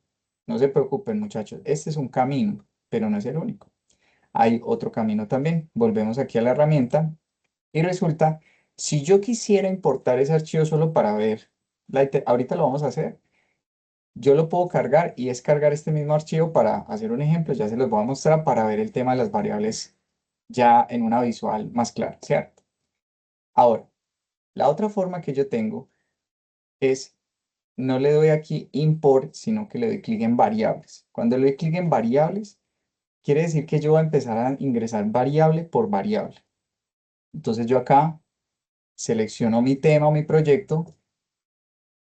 No se preocupen, muchachos. Este es un camino, pero no es el único. Hay otro camino también. Volvemos aquí a la herramienta y resulta, si yo quisiera importar ese archivo solo para ver, ahorita lo vamos a hacer, yo lo puedo cargar y es cargar este mismo archivo para hacer un ejemplo, ya se los voy a mostrar para ver el tema de las variables ya en una visual más clara, ¿cierto? Ahora, la otra forma que yo tengo es, no le doy aquí import, sino que le doy clic en variables. Cuando le doy clic en variables, quiere decir que yo voy a empezar a ingresar variable por variable. Entonces yo acá selecciono mi tema o mi proyecto,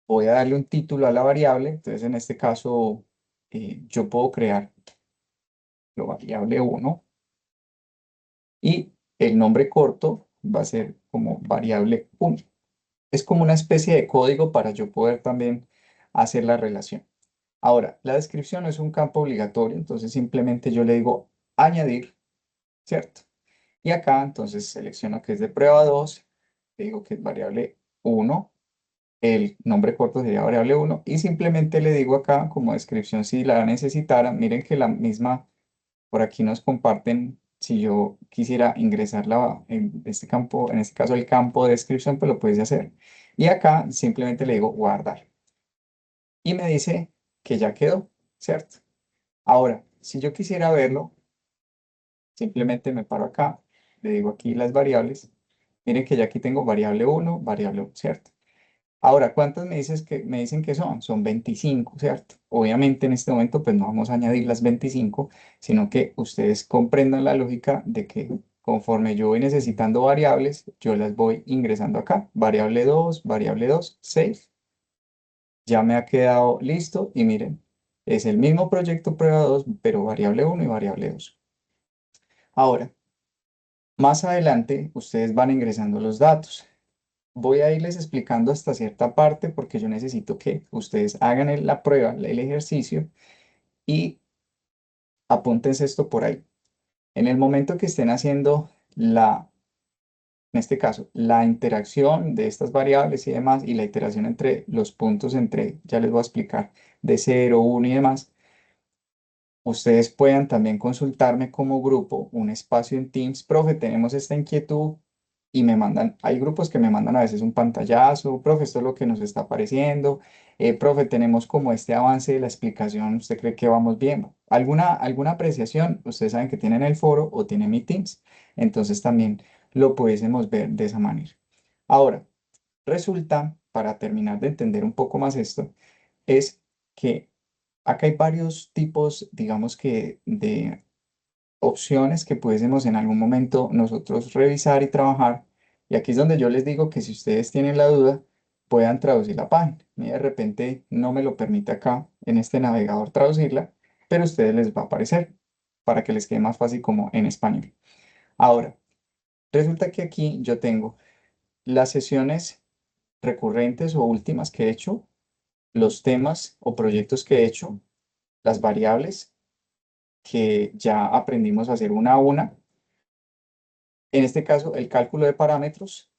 voy a darle un título a la variable, entonces en este caso yo puedo crear la variable 1 y el nombre corto va a ser como variable 1. Es como una especie de código para yo poder también hacer la relación. Ahora, la descripción no es un campo obligatorio, entonces simplemente yo le digo añadir, ¿cierto? Y acá entonces selecciono que es de prueba 2, le digo que es variable 1, el nombre corto sería variable 1 y simplemente le digo acá como descripción si la necesitara. Miren que la misma, por aquí nos comparten, si yo quisiera ingresarla en este campo, en este caso el campo de descripción, pues lo puedes hacer. Y acá simplemente le digo guardar y me dice que ya quedó, ¿cierto? Ahora, si yo quisiera verlo, simplemente me paro acá, le digo aquí las variables. Miren que ya aquí tengo variable 1, variable 1, ¿cierto? Ahora, ¿cuántas me dicen que son? Son 25, ¿cierto? Obviamente en este momento pues no vamos a añadir las 25, sino que ustedes comprendan la lógica de que conforme yo voy necesitando variables, yo las voy ingresando acá. Variable 2, save. Ya me ha quedado listo y miren, es el mismo proyecto prueba 2, pero variable 1 y variable 2. Ahora, más adelante ustedes van ingresando los datos. Voy a irles explicando hasta cierta parte porque yo necesito que ustedes hagan la prueba, el ejercicio y apúntense esto por ahí. En el momento que estén haciendo en este caso, la interacción de estas variables y demás y la iteración entre los puntos entre, ya les voy a explicar, de 0, 1 y demás, ustedes puedan también consultarme como grupo un espacio en Teams. Profe, tenemos esta inquietud y me mandan, hay grupos que me mandan a veces un pantallazo: profe, esto es lo que nos está apareciendo, profe, tenemos como este avance de la explicación, ¿usted cree que vamos bien? ¿Alguna apreciación? Ustedes saben que tienen el foro o tienen mi Teams, entonces también lo pudiésemos ver de esa manera. Ahora, resulta, para terminar de entender un poco más esto, es que acá hay varios tipos, digamos que, de opciones que pudiésemos en algún momento nosotros revisar y trabajar. Y aquí es donde yo les digo que si ustedes tienen la duda, puedan traducir la página. A mí de repente no me lo permite acá en este navegador traducirla, pero a ustedes les va a aparecer para que les quede más fácil como en español. Ahora, resulta que aquí yo tengo las sesiones recurrentes o últimas que he hecho, los temas o proyectos que he hecho, las variables que ya aprendimos a hacer una a una. En este caso, el cálculo de parámetros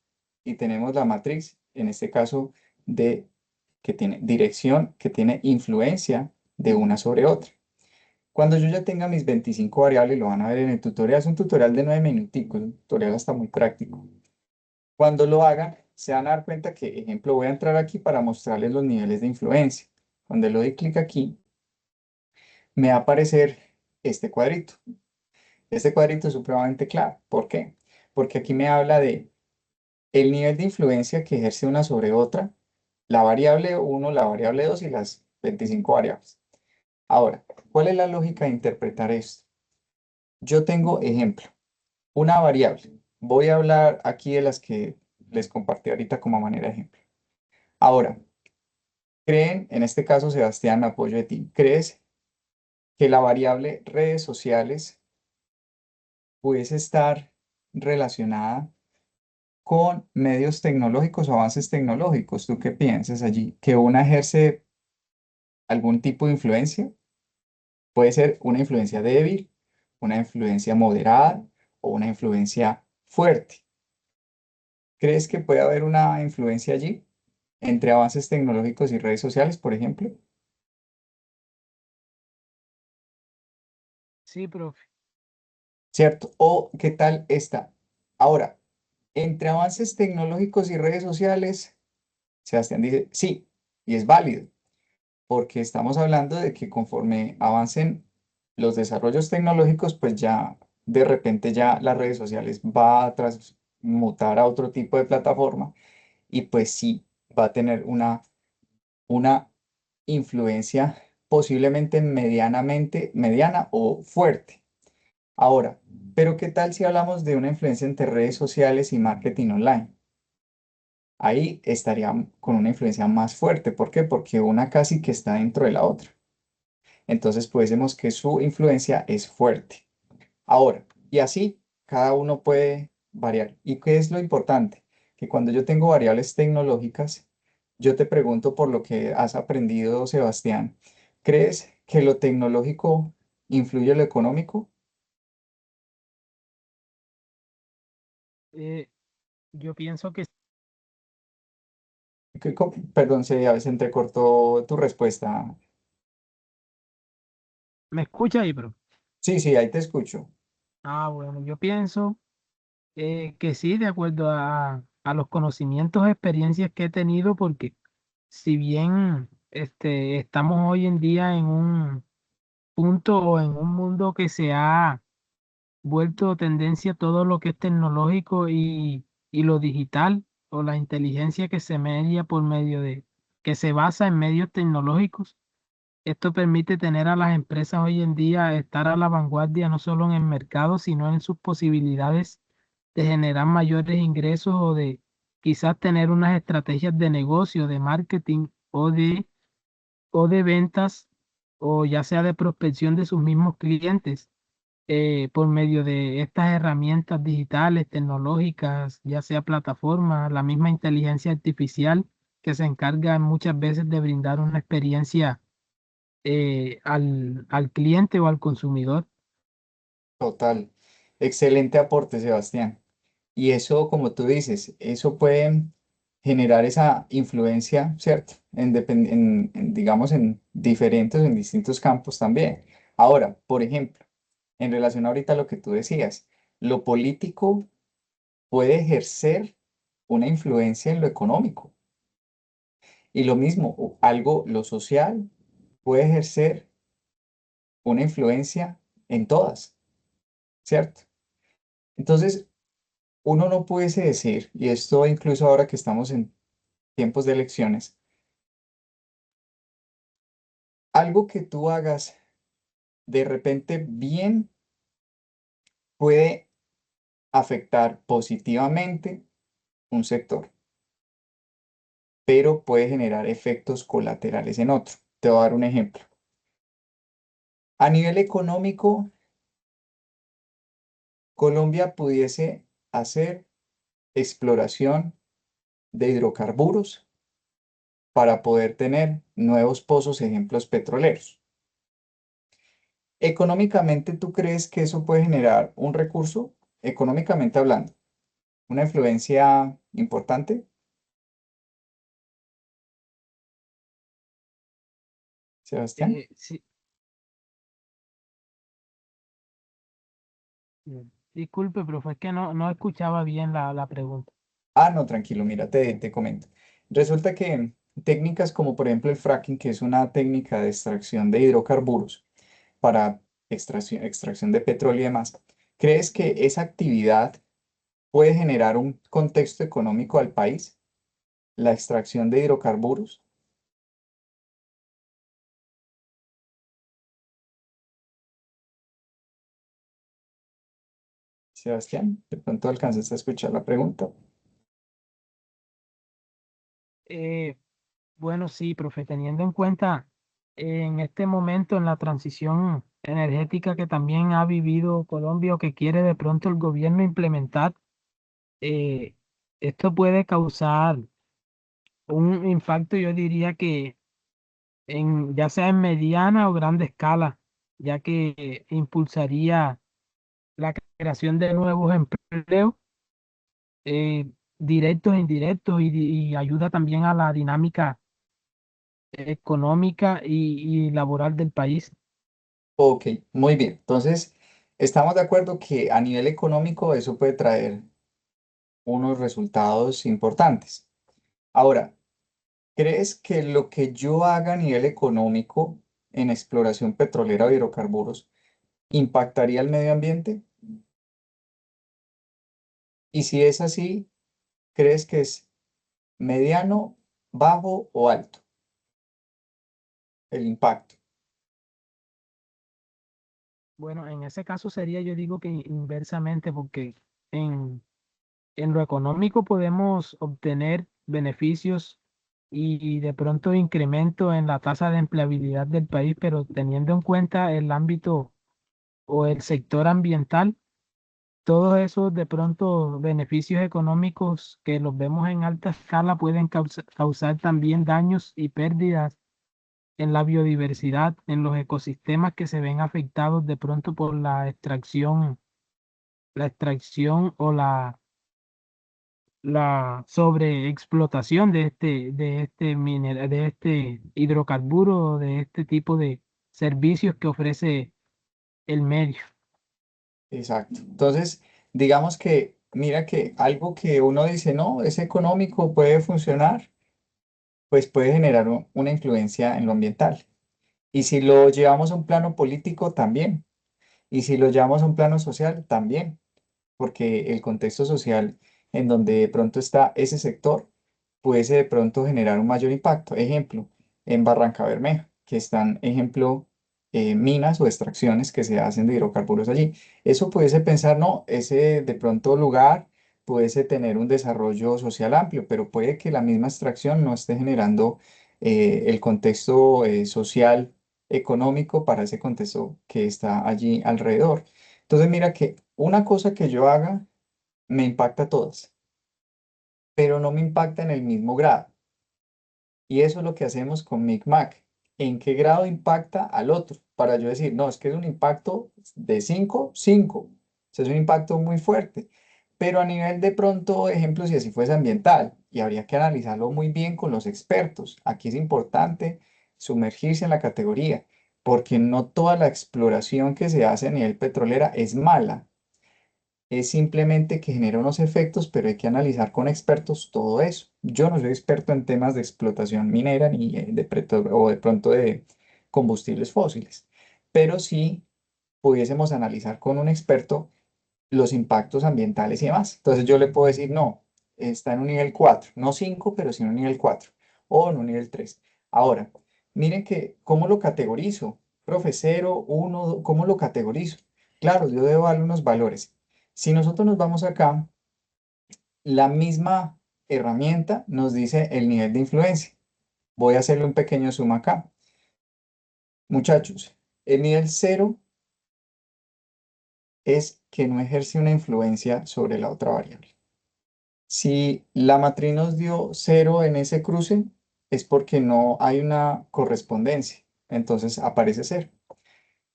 y tenemos la matriz, en este caso, que tiene dirección, que tiene influencia de una sobre otra. Cuando yo ya tenga mis 25 variables, lo van a ver en el tutorial, es un tutorial de 9 minuticos, un tutorial hasta muy práctico. Cuando lo hagan, se van a dar cuenta que, ejemplo, voy a entrar aquí para mostrarles los niveles de influencia. Cuando le doy clic aquí, me va a aparecer este cuadrito. Este cuadrito es supremamente clave. ¿Por qué? Porque aquí me habla de el nivel de influencia que ejerce una sobre otra, la variable uno, la variable 2 y las 25 variables. Ahora, ¿cuál es la lógica de interpretar esto? Yo tengo ejemplo, una variable. Voy a hablar aquí de las que les compartí ahorita como manera de ejemplo. Ahora, ¿creen, en este caso, Sebastián, me apoyo de ti, crees que la variable redes sociales pudiese estar relacionada con medios tecnológicos o avances tecnológicos? ¿Tú qué piensas allí? ¿Que una ejerce algún tipo de influencia? Puede ser una influencia débil, una influencia moderada o una influencia fuerte. ¿Crees que puede haber una influencia allí entre avances tecnológicos y redes sociales, por ejemplo? Sí, profe. ¿Cierto? ¿O qué tal está? Ahora, entre avances tecnológicos y redes sociales, Sebastián dice sí, y es válido, porque estamos hablando de que conforme avancen los desarrollos tecnológicos, pues ya de repente ya las redes sociales va a transmutar a otro tipo de plataforma y pues sí va a tener una influencia posiblemente medianamente mediana o fuerte. Ahora, pero ¿qué tal si hablamos de una influencia entre redes sociales y marketing online? Ahí estaría con una influencia más fuerte. ¿Por qué? Porque una casi que está dentro de la otra. Entonces, pues vemos que su influencia es fuerte. Ahora, y así cada uno puede variar. ¿Y qué es lo importante? Que cuando yo tengo variables tecnológicas, yo te pregunto por lo que has aprendido, Sebastián, ¿crees que lo tecnológico influye en lo económico? Eh, yo pienso que Perdón, se a veces entrecortó tu respuesta. me escucha ahí, profe. Sí, sí, ahí te escucho. Ah, bueno, yo pienso que sí, de acuerdo a los conocimientos, experiencias que he tenido, porque si bien estamos hoy en día en un punto o en un mundo que se ha vuelto tendencia a todo lo que es tecnológico y lo digital o la inteligencia que se media por medio que se basa en medios tecnológicos. Esto permite tener a las empresas hoy en día estar a la vanguardia no solo en el mercado, sino en sus posibilidades de generar mayores ingresos o de quizás tener unas estrategias de negocio, de marketing o de ventas o ya sea de prospección de sus mismos clientes por medio de estas herramientas digitales, tecnológicas, ya sea plataformas, la misma inteligencia artificial que se encarga muchas veces de brindar una experiencia al cliente o al consumidor. Total. Excelente aporte, Sebastián. Y eso, como tú dices, eso puede generar esa influencia, ¿cierto? Digamos, en diferentes, en distintos campos también. Ahora, por ejemplo, en relación ahorita a lo que tú decías, lo político puede ejercer una influencia en lo económico. Y lo mismo, lo social puede ejercer una influencia en todas, ¿cierto? Entonces, uno no pudiese decir, y esto incluso ahora que estamos en tiempos de elecciones, algo que tú hagas de repente bien puede afectar positivamente un sector, pero puede generar efectos colaterales en otro. Te voy a dar un ejemplo. A nivel económico, Colombia pudiese hacer exploración de hidrocarburos para poder tener nuevos pozos, ejemplos petroleros. Económicamente, ¿tú crees que eso puede generar un recurso, económicamente hablando, una influencia importante? Sebastián. Sí, disculpe, pero fue que no escuchaba bien la pregunta. Ah, no, tranquilo, mira, te comento. Resulta que técnicas como por ejemplo el fracking, que es una técnica de extracción de hidrocarburos para extracción de petróleo y demás, ¿crees que esa actividad puede generar un contexto económico al país? La extracción de hidrocarburos. Sebastián, de pronto alcanzaste a escuchar la pregunta. Eh, bueno, sí, profe, teniendo en cuenta en este momento en la transición energética que también ha vivido Colombia o que quiere de pronto el gobierno implementar, eh, esto puede causar un impacto, yo diría que ya sea en mediana o grande escala, ya que impulsaría la creación de nuevos empleos directos e indirectos y ayuda también a la dinámica económica y laboral del país. Ok, muy bien. Entonces, estamos de acuerdo que a nivel económico eso puede traer unos resultados importantes. Ahora, ¿crees que lo que yo haga a nivel económico en exploración petrolera o hidrocarburos impactaría el medio ambiente? Y si es así, ¿crees que es mediano, bajo o alto el impacto? Bueno, en ese caso sería, yo digo que inversamente, porque en, en lo económico podemos obtener beneficios y de pronto incremento en la tasa de empleabilidad del país, pero teniendo en cuenta el ámbito o el sector ambiental, todos esos de pronto beneficios económicos que los vemos en alta escala pueden causar también daños y pérdidas en la biodiversidad, en los ecosistemas que se ven afectados de pronto por la extracción o la sobreexplotación de este hidrocarburo, de este tipo de servicios que ofrece el medio. Exacto. Entonces, digamos que, mira que algo que uno dice, no, es económico, puede funcionar, pues puede generar una influencia en lo ambiental. Y si lo llevamos a un plano político, también. Y si lo llevamos a un plano social, también. Porque el contexto social en donde de pronto está ese sector puede de pronto generar un mayor impacto. Ejemplo, en Barranca Bermeja, que están, ejemplo, minas o extracciones que se hacen de hidrocarburos allí. Eso pudiese pensar, no, ese de pronto lugar pudiese tener un desarrollo social amplio, pero puede que la misma extracción no esté generando el contexto social, económico para ese contexto que está allí alrededor. Entonces, mira que una cosa que yo haga me impacta a todas, pero no me impacta en el mismo grado. Y eso es lo que hacemos con Micmac. ¿En qué grado impacta al otro? Para yo decir, no, es que es un impacto de 5 5. O sea, es un impacto muy fuerte. Pero a nivel de pronto, ejemplo, si así fuese ambiental, y habría que analizarlo muy bien con los expertos. Aquí es importante sumergirse en la categoría, porque no toda la exploración que se hace a nivel petrolera es mala. Es simplemente que genera unos efectos, pero hay que analizar con expertos todo eso. Yo no soy experto en temas de explotación minera ni o de pronto de combustibles fósiles, pero sí pudiésemos analizar con un experto los impactos ambientales y demás. Entonces yo le puedo decir, no, está en un nivel 4 no 5 pero sí en un nivel 4 o en un nivel 3. Ahora, miren que, ¿cómo lo categorizo? Profe, 0, 1, ¿cómo lo categorizo? Claro, yo debo darle unos valores. Si nosotros nos vamos acá, la misma herramienta nos dice el nivel de influencia. Voy a hacerle un pequeño zoom acá. Muchachos, el nivel 0 es que no ejerce una influencia sobre la otra variable. Si la matriz nos dio 0 en ese cruce, es porque no hay una correspondencia. Entonces aparece 0.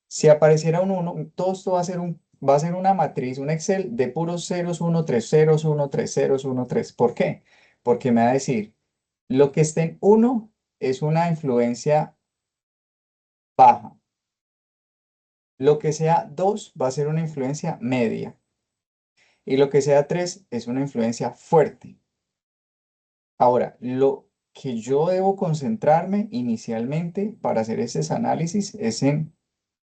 Si apareciera un 1, todo esto va a ser una matriz, un Excel de puros ceros, 1, 3, ceros, 1, 3, ceros, 1, 3. ¿Por qué? Porque me va a decir, lo que esté en 1 es una influencia baja. Lo que sea 2 va a ser una influencia media. Y lo que sea 3 es una influencia fuerte. Ahora, lo que yo debo concentrarme inicialmente para hacer ese análisis es en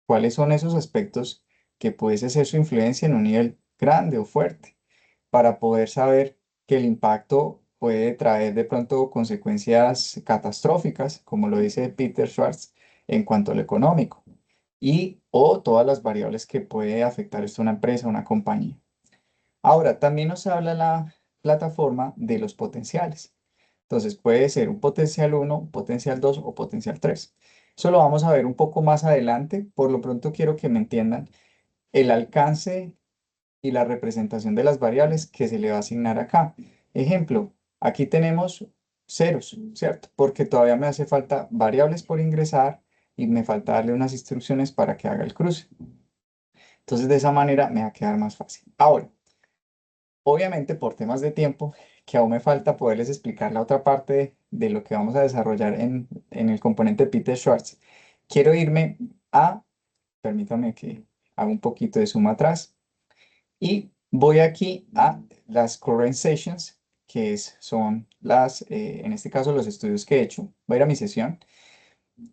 cuáles son esos aspectos que puede ser su influencia en un nivel grande o fuerte, para poder saber que el impacto puede traer de pronto consecuencias catastróficas, como lo dice Peter Schwartz, en cuanto a lo económico, y o todas las variables que puede afectar esto a una empresa, a una compañía. Ahora, también nos habla la plataforma de los potenciales. Entonces puede ser un potencial 1, potencial 2 o potencial 3. Eso lo vamos a ver un poco más adelante. Por lo pronto quiero que me entiendan el alcance y la representación de las variables que se le va a asignar acá. Ejemplo, aquí tenemos ceros, ¿cierto? Porque todavía me hace falta variables por ingresar y me falta darle unas instrucciones para que haga el cruce. Entonces de esa manera me va a quedar más fácil. Ahora, obviamente por temas de tiempo, que aún me falta poderles explicar la otra parte de lo que vamos a desarrollar en el componente Peter Schwartz, quiero irme a, permítame que haga un poquito de zoom atrás, y voy aquí a las current sessions, son en este caso, los estudios que he hecho. Voy a ir a mi sesión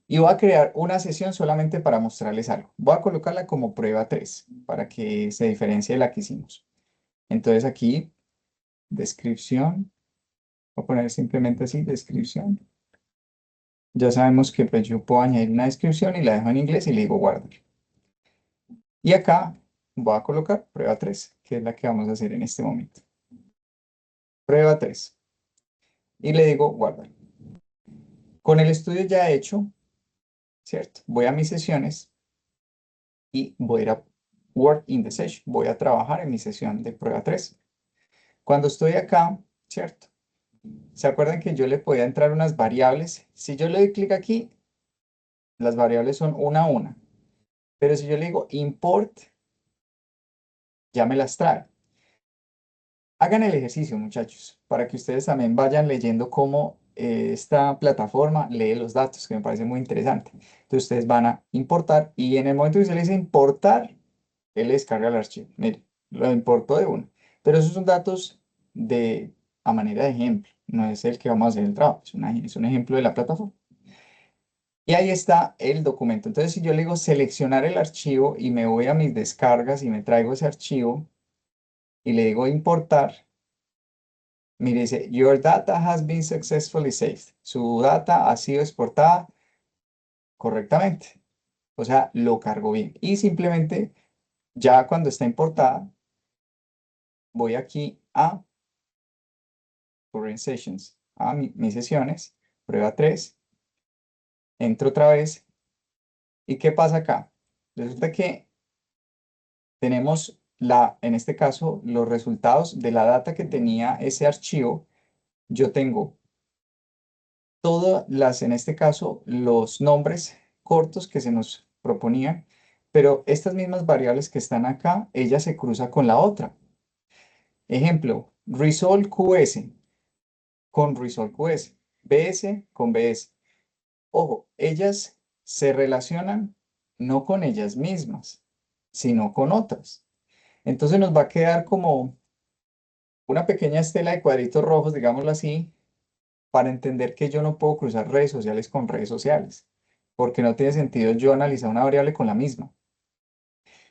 y voy a crear una sesión solamente para mostrarles algo. Voy a colocarla como prueba 3 para que se diferencie de la que hicimos. Entonces aquí, descripción. Voy a poner simplemente así, descripción. Ya sabemos que pues, yo puedo añadir una descripción y la dejo en inglés y le digo guardar. Y acá voy a colocar prueba 3, que es la que vamos a hacer en este momento. Prueba 3. Y le digo guardar. Con el estudio ya hecho, ¿cierto? Voy a mis sesiones y voy a ir a Work in the Session. Voy a trabajar en mi sesión de prueba 3. Cuando estoy acá, ¿cierto? ¿Se acuerdan que yo le podía entrar unas variables? Si yo le doy clic aquí, las variables son una a una. Pero si yo le digo import, ya me las trae. Hagan el ejercicio, muchachos, para que ustedes también vayan leyendo cómo esta plataforma lee los datos, que me parece muy interesante. Entonces ustedes van a importar y en el momento que se le dice importar, él le descarga el archivo. Mire, lo importó de uno. Pero esos son datos a manera de ejemplo, no es el que vamos a hacer el trabajo, es un ejemplo de la plataforma. Y ahí está el documento. Entonces, si yo le digo seleccionar el archivo y me voy a mis descargas y me traigo ese archivo y le digo importar, mire, dice, Your data has been successfully saved. Su data ha sido exportada correctamente. O sea, lo cargo bien. Y simplemente, ya cuando está importada, voy aquí a Current Sessions, a mis sesiones, prueba 3, entro otra vez. ¿Y qué pasa acá? Resulta que tenemos en este caso, los resultados de la data que tenía ese archivo. Yo tengo en este caso, los nombres cortos que se nos proponían, pero estas mismas variables que están acá, ella se cruza con la otra. Ejemplo, Resolve QS con Resolve QS, BS con BS. Ojo, ellas se relacionan no con ellas mismas, sino con otras. Entonces nos va a quedar como una pequeña estela de cuadritos rojos, digámoslo así, para entender que yo no puedo cruzar redes sociales con redes sociales, porque no tiene sentido yo analizar una variable con la misma.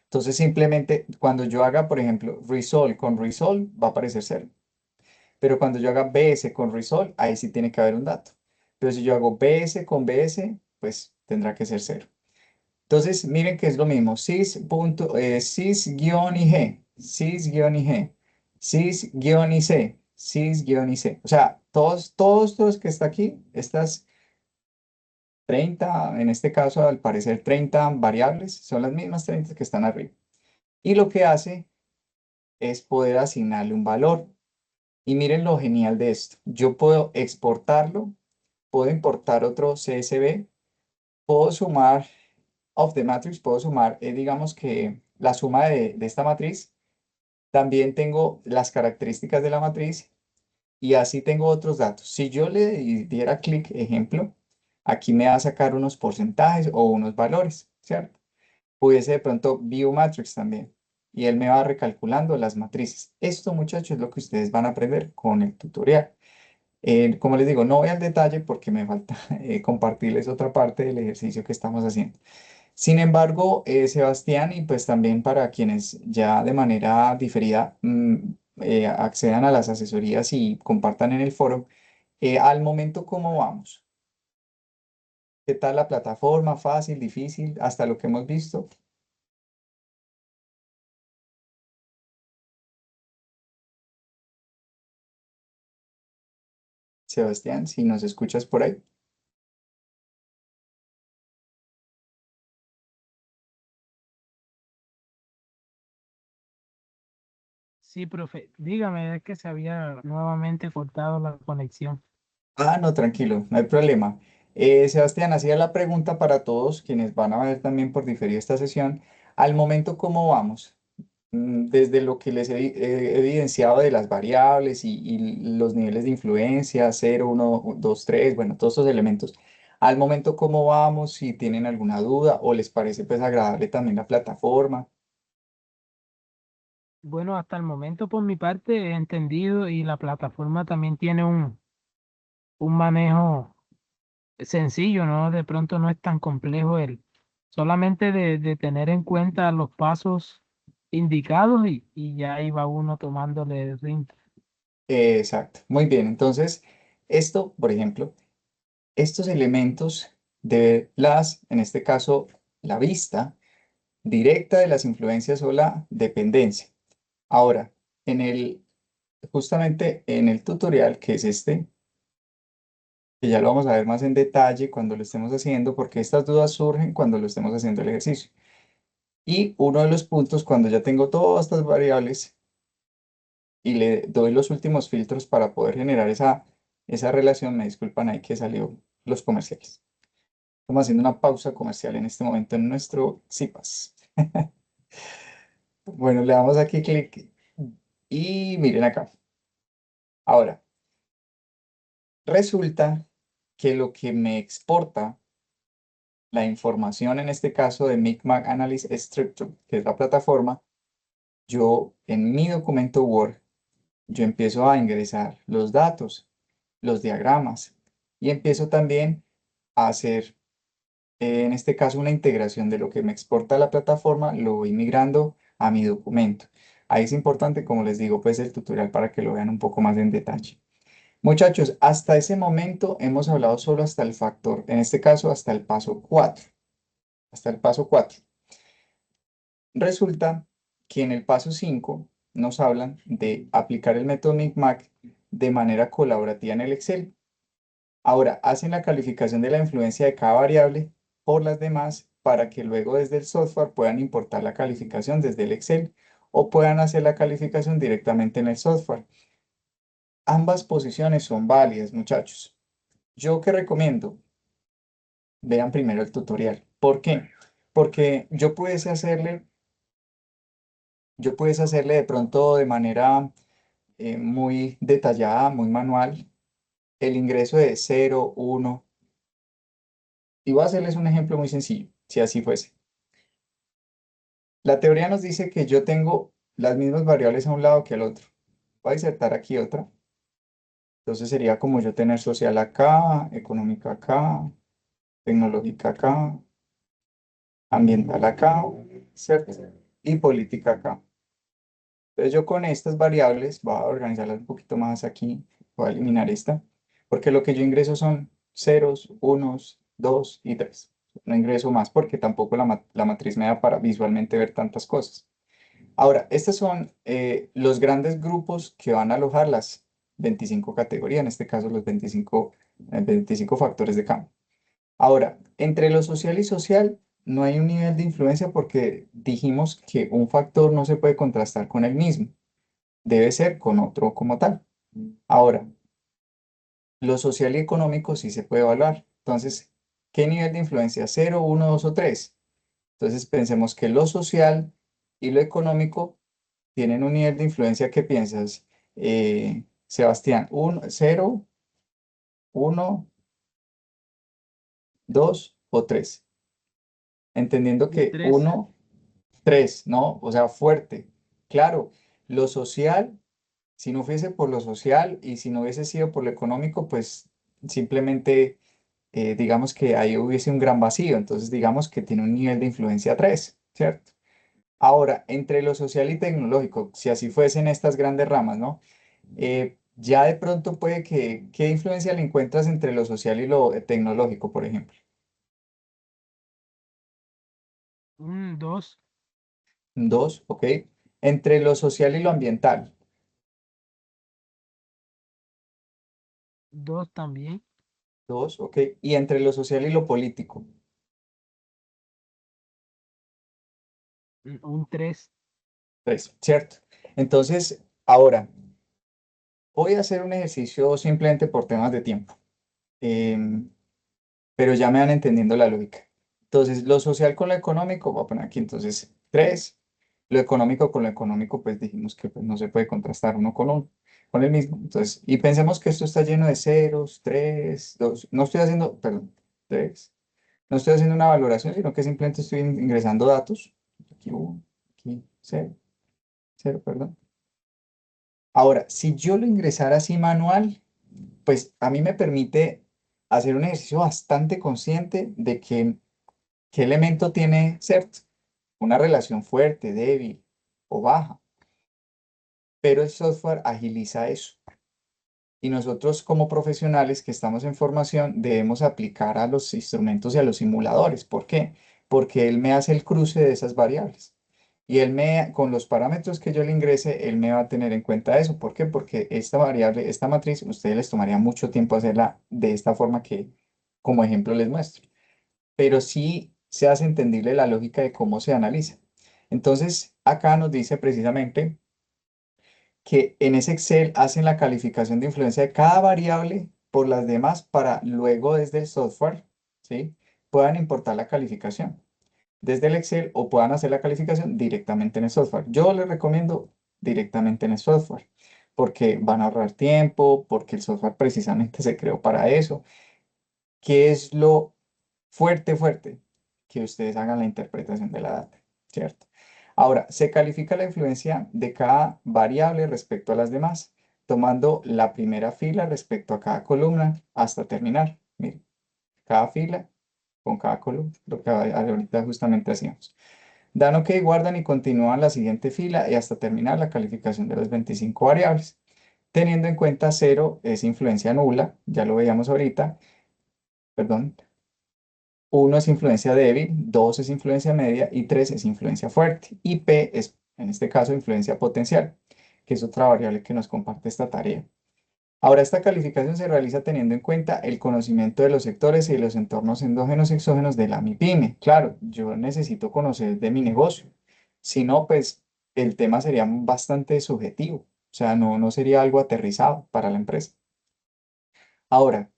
Entonces simplemente cuando yo haga, por ejemplo, resolve con resolve, va a aparecer cero. Pero cuando yo haga bs con resolve, ahí sí tiene que haber un dato. Pero si yo hago bs con bs, pues tendrá que ser cero. Entonces miren que es lo mismo, sys-ig, sys-ig, sys-ic, sys-ic. O sea, todos que está aquí, estas 30, en este caso al parecer 30 variables, son las mismas 30 que están arriba. Y lo que hace es poder asignarle un valor. Y miren lo genial de esto. Yo puedo exportarlo, puedo importar otro CSV, puedo sumar of the matrix, puedo sumar, digamos que la suma de esta matriz. También tengo las características de la matriz y así tengo otros datos. Si yo le diera clic, ejemplo, aquí me va a sacar unos porcentajes o unos valores, ¿cierto? Pudiese de pronto Biomatrix también. Y él me va recalculando las matrices. Esto, muchachos, es lo que ustedes van a aprender con el tutorial. Como les digo, no voy al detalle porque me falta compartirles otra parte del ejercicio que estamos haciendo. Sin embargo, Sebastián, y pues también para quienes ya de manera diferida accedan a las asesorías y compartan en el foro, al momento, ¿cómo vamos? ¿Qué tal la plataforma? ¿Fácil, difícil? Hasta lo que hemos visto. Sebastián, si nos escuchas por ahí. Sí, profe, dígame, es que se había nuevamente cortado la conexión. Ah, no, tranquilo, no hay problema. Sebastián, hacía la pregunta para todos quienes van a ver también por diferido esta sesión. Al momento, ¿cómo vamos? Desde lo que les he evidenciado de las variables y los niveles de influencia, 0, 1, 2, 3, bueno, todos estos elementos. Al momento, ¿cómo vamos? Si tienen alguna duda o les parece pues agradable también la plataforma. Bueno, hasta el momento por mi parte he entendido y la plataforma también tiene un manejo sencillo, ¿no? De pronto no es tan complejo solamente de tener en cuenta los pasos indicados y ya ahí va uno tomándole ritmo. Exacto, muy bien. Entonces, esto, por ejemplo, estos elementos de en este caso, la vista directa de las influencias o la dependencia. Ahora, en justamente en el tutorial, que es este, que ya lo vamos a ver más en detalle cuando lo estemos haciendo, porque estas dudas surgen cuando lo estemos haciendo el ejercicio. Y uno de los puntos, cuando ya tengo todas estas variables y le doy los últimos filtros para poder generar esa relación, me disculpan ahí que salió los comerciales. Estamos haciendo una pausa comercial en este momento en nuestro CIPAS. Bueno, le damos aquí clic y miren acá. Ahora, resulta que lo que me exporta la información, en este caso de Micmac Analysis Structure, que es la plataforma, yo en mi documento Word, yo empiezo a ingresar los datos, los diagramas y empiezo también a hacer, en este caso, una integración de lo que me exporta la plataforma, lo voy migrando a mi documento. Ahí es importante, como les digo, pues el tutorial para que lo vean un poco más en detalle. Muchachos, hasta ese momento hemos hablado solo hasta el factor, en este caso hasta el paso 4. Hasta el paso 4. Resulta que en el paso 5 nos hablan de aplicar el método Micmac de manera colaborativa en el Excel. Ahora, hacen la calificación de la influencia de cada variable por las demás para que luego desde el software puedan importar la calificación desde el Excel o puedan hacer la calificación directamente en el software. Ambas posiciones son válidas, muchachos. Yo que recomiendo, vean primero el tutorial. ¿Por qué? Porque yo pudiese hacerle de pronto de manera muy detallada, muy manual, el ingreso de 0, 1. Y voy a hacerles un ejemplo muy sencillo, si así fuese. La teoría nos dice que yo tengo las mismas variables a un lado que al otro. Voy a insertar aquí otra. Entonces sería como yo tener social acá, económica acá, tecnológica acá, ambiental acá, ¿cierto? Y política acá. Entonces yo con estas variables voy a organizarlas un poquito más aquí. Voy a eliminar esta, porque lo que yo ingreso son ceros, unos, dos y tres. No ingreso más porque tampoco la matriz me da para visualmente ver tantas cosas. Ahora, estos son los grandes grupos que van a alojar las 25 categorías, en este caso los 25 factores de cambio. Ahora, entre lo social y social no hay un nivel de influencia porque dijimos que un factor no se puede contrastar con el mismo, debe ser con otro como tal. Ahora, lo social y económico sí se puede evaluar. Entonces, ¿qué nivel de influencia? ¿Cero, uno, 2 o 3? Entonces, pensemos que lo social y lo económico tienen un nivel de influencia. ¿Qué piensas, Sebastián? ¿Un, 0, 1 2 o 3. Entendiendo Un que 3. 1, 3, ¿no? O sea, fuerte. Claro, lo social, si no fuese por lo social y si no hubiese sido por lo económico, pues simplemente digamos que ahí hubiese un gran vacío. Entonces, digamos que tiene un nivel de influencia 3, ¿cierto? Ahora, entre lo social y tecnológico, si así fuesen estas grandes ramas, ¿no? Ya de pronto puede que, ¿qué influencia le encuentras entre lo social y lo tecnológico, por ejemplo? Un 2. 2, ¿ok? Entre lo social y lo ambiental. 2 también. 2, ¿ok? Y entre lo social y lo político. Un 3. 3, ¿cierto? Entonces, ahora, voy a hacer un ejercicio simplemente por temas de tiempo. Em, pero ya me van entendiendo la lógica. Entonces, lo social con lo económico, voy a poner aquí entonces 3, lo económico con lo económico, pues dijimos que pues, no se puede contrastar uno con el mismo. Entonces, y pensemos que esto está lleno de ceros, 3, 2, no estoy haciendo, perdón, 3, no estoy haciendo una valoración, sino que simplemente estoy ingresando datos. Aquí 1, aquí 0, 0, perdón. Ahora, si yo lo ingresara así manual, pues a mí me permite hacer un ejercicio bastante consciente de que ¿qué elemento tiene CERT? Una relación fuerte, débil o baja, pero el software agiliza eso. Y nosotros como profesionales que estamos en formación debemos aplicar a los instrumentos y a los simuladores. ¿Por qué? Porque él me hace el cruce de esas variables. Y con los parámetros que yo le ingrese, él me va a tener en cuenta eso. ¿Por qué? Porque esta variable, esta matriz, ustedes les tomaría mucho tiempo hacerla de esta forma que como ejemplo les muestro, pero sí se hace entendible la lógica de cómo se analiza. Entonces, acá nos dice precisamente que en ese Excel hacen la calificación de influencia de cada variable por las demás para luego desde el software, ¿sí? Puedan importar la calificación desde el Excel o puedan hacer la calificación directamente en el software. Yo les recomiendo directamente en el software porque van a ahorrar tiempo, porque el software precisamente se creó para eso. ¿Qué es lo fuerte, fuerte? Que ustedes hagan la interpretación de la data, ¿cierto? Ahora, se califica la influencia de cada variable respecto a las demás, tomando la primera fila respecto a cada columna hasta terminar. Miren, cada fila con cada columna, lo que ahorita justamente hacíamos. Dan OK, guardan y continúan la siguiente fila y hasta terminar la calificación de las 25 variables. Teniendo en cuenta 0 es influencia nula, ya lo veíamos ahorita, perdón, 1 es influencia débil, 2 es influencia media y 3 es influencia fuerte. Y P es, en este caso, influencia potencial, que es otra variable que nos comparte esta tarea. Ahora, esta calificación se realiza teniendo en cuenta el conocimiento de los sectores y de los entornos endógenos y exógenos de la MIPYME. Claro, yo necesito conocer de mi negocio. Si no, pues el tema sería bastante subjetivo. O sea, no sería algo aterrizado para la empresa. Ahora,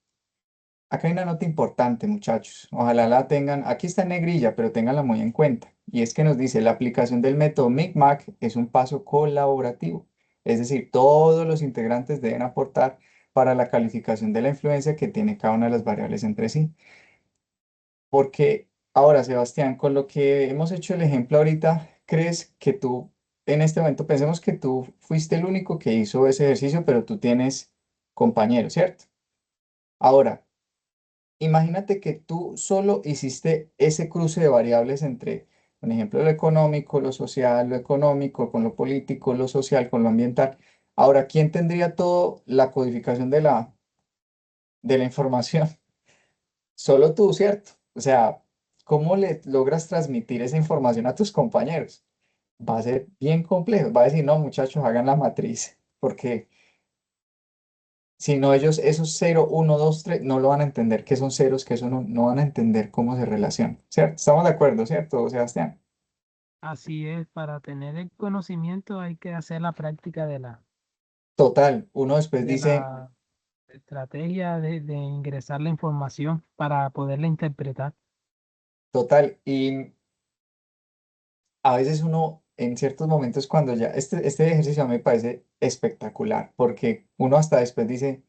acá hay una nota importante, muchachos. Ojalá la tengan, aquí está en negrilla, pero ténganla muy en cuenta. Y es que nos dice, la aplicación del método MICMAC es un paso colaborativo. Es decir, todos los integrantes deben aportar para la calificación de la influencia que tiene cada una de las variables entre sí. Porque ahora, Sebastián, con lo que hemos hecho el ejemplo ahorita, ¿crees que tú, en este momento, pensemos que tú fuiste el único que hizo ese ejercicio, pero tú tienes compañeros, ¿cierto? Ahora, imagínate que tú solo hiciste ese cruce de variables entre, por ejemplo, lo económico, lo social, lo económico con lo político, lo social con lo ambiental. Ahora, ¿quién tendría toda la codificación de la información? Solo tú, ¿cierto? O sea, ¿cómo le logras transmitir esa información a tus compañeros? Va a ser bien complejo. Va a decir, no, muchachos, hagan la matriz, porque si no, ellos, esos 0, 1, 2, 3 no lo van a entender qué son ceros, que eso no van a entender cómo se relaciona, ¿cierto? Estamos de acuerdo, ¿cierto, Sebastián? Así es, para tener el conocimiento hay que hacer la práctica Total, uno después de dice, la estrategia de ingresar la información para poderla interpretar. total, y a veces uno, en ciertos momentos, cuando ya, este ejercicio a mí me parece espectacular, porque uno hasta después dice,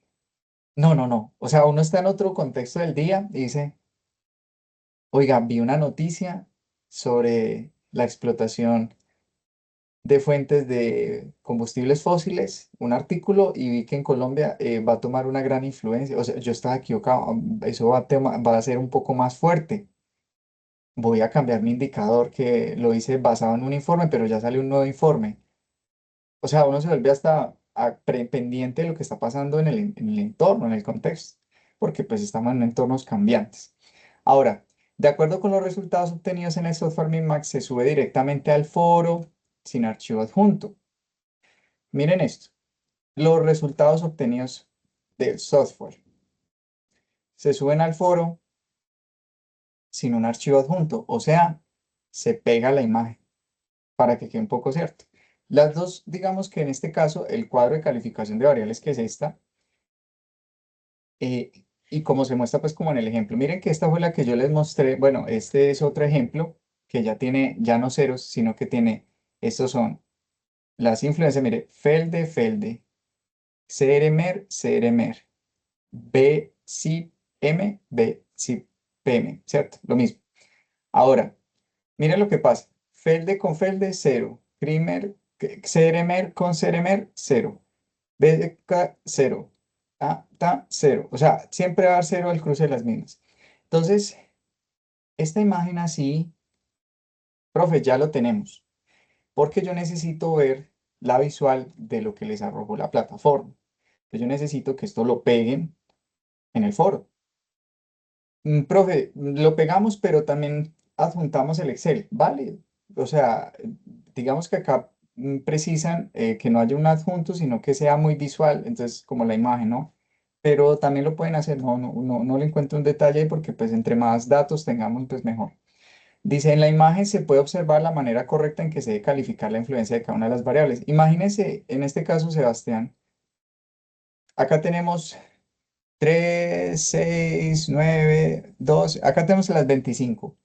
no, o sea, uno está en otro contexto del día y dice, Oiga, vi una noticia sobre la explotación de fuentes de combustibles fósiles, un artículo, y vi que en Colombia va a tomar una gran influencia. O sea, yo estaba equivocado, eso va a ser un poco más fuerte. Voy a cambiar mi indicador que lo hice basado en un informe, pero ya salió un nuevo informe. O sea, uno se vuelve hasta pendiente de lo que está pasando en el entorno, en el contexto, porque pues estamos en entornos cambiantes. Ahora, de acuerdo con los resultados obtenidos en el software MinMax, se sube directamente al foro sin archivo adjunto. Miren esto, los resultados obtenidos del software se suben al foro sin un archivo adjunto, o sea, se pega la imagen para que quede un poco cierto. Las dos, digamos que en este caso, el cuadro de calificación de variables que es esta, eh, y como se muestra pues como en el ejemplo, miren que esta fue la que yo les mostré, bueno, este es otro ejemplo que ya tiene, ya no ceros, sino que tiene, estos son las influencias, mire, Felde, Felde, CRMER, CRMER, BCIP-M, BCIP-M, ¿cierto? Lo mismo. Ahora, miren lo que pasa, Felde con Felde, cero, Crimer, CRMER con CRMER, cero. BK, cero. Ta, cero. O sea, siempre va a dar cero al cruce de las mismas. Entonces, esta imagen así, profe, ya lo tenemos. Porque yo necesito ver la visual de lo que les arrojó la plataforma. Entonces, yo necesito que esto lo peguen en el foro. Profe, lo pegamos, pero también adjuntamos el Excel, ¿vale? O sea, digamos que acá precisan que no haya un adjunto, sino que sea muy visual, entonces como la imagen, ¿no? Pero también lo pueden hacer, no le encuentro un detalle ahí porque pues entre más datos tengamos, pues mejor. Dice, en la imagen se puede observar la manera correcta en que se debe calificar la influencia de cada una de las variables. Imagínense, en este caso, Sebastián, acá tenemos 3, 6, 9, 2. Acá tenemos las 25.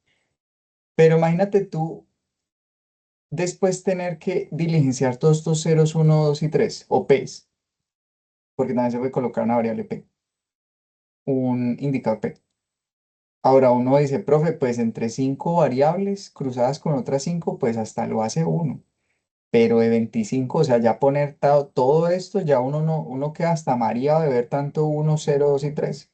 Pero imagínate tú después tener que diligenciar todos estos ceros uno, 2 y 3 o P's, porque también se puede colocar una variable P, un indicador P. Ahora uno dice, profe, pues entre 5 variables cruzadas con otras 5 pues hasta lo hace uno. Pero de 25, o sea, ya poner todo esto, ya uno queda hasta mareado de ver tanto uno, 0, 2 y 3.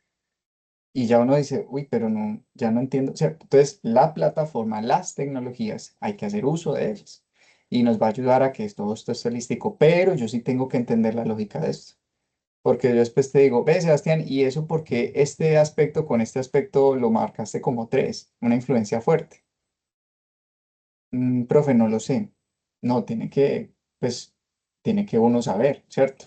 Y ya uno dice, uy, pero no, ya no entiendo, ¿cierto? Entonces, la plataforma, las tecnologías, hay que hacer uso de ellas. Y nos va a ayudar a que todo esto esté holístico, pero yo sí tengo que entender la lógica de esto. Porque yo después te digo, ve, Sebastián, ¿y eso porque este aspecto con este aspecto lo marcaste como tres, una influencia fuerte? Profe, no lo sé. No, pues, tiene que uno saber, ¿cierto?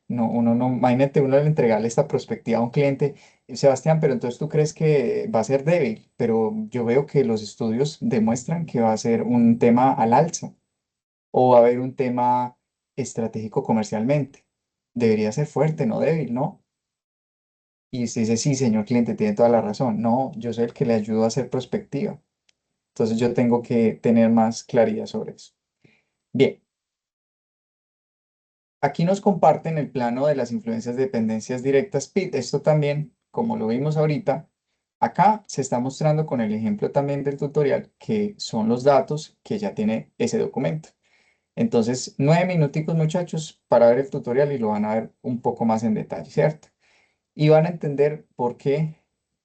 No, uno no, imagínate uno al entregarle esta perspectiva a un cliente, Sebastián, pero entonces tú crees que va a ser débil, pero yo veo que los estudios demuestran que va a ser un tema al alza o va a haber un tema estratégico comercialmente. Debería ser fuerte, no débil, ¿no? Y usted dice, sí, señor cliente, tiene toda la razón. No, yo soy el que le ayudo a hacer prospectiva. Entonces yo tengo que tener más claridad sobre eso. Bien. Aquí nos comparten el plano de las influencias de dependencias directas PID. Esto también, como lo vimos ahorita, acá se está mostrando con el ejemplo también del tutorial que son los datos que ya tiene ese documento. Entonces, 9 minuticos, muchachos, para ver el tutorial y lo van a ver un poco más en detalle, ¿cierto? Y van a entender por qué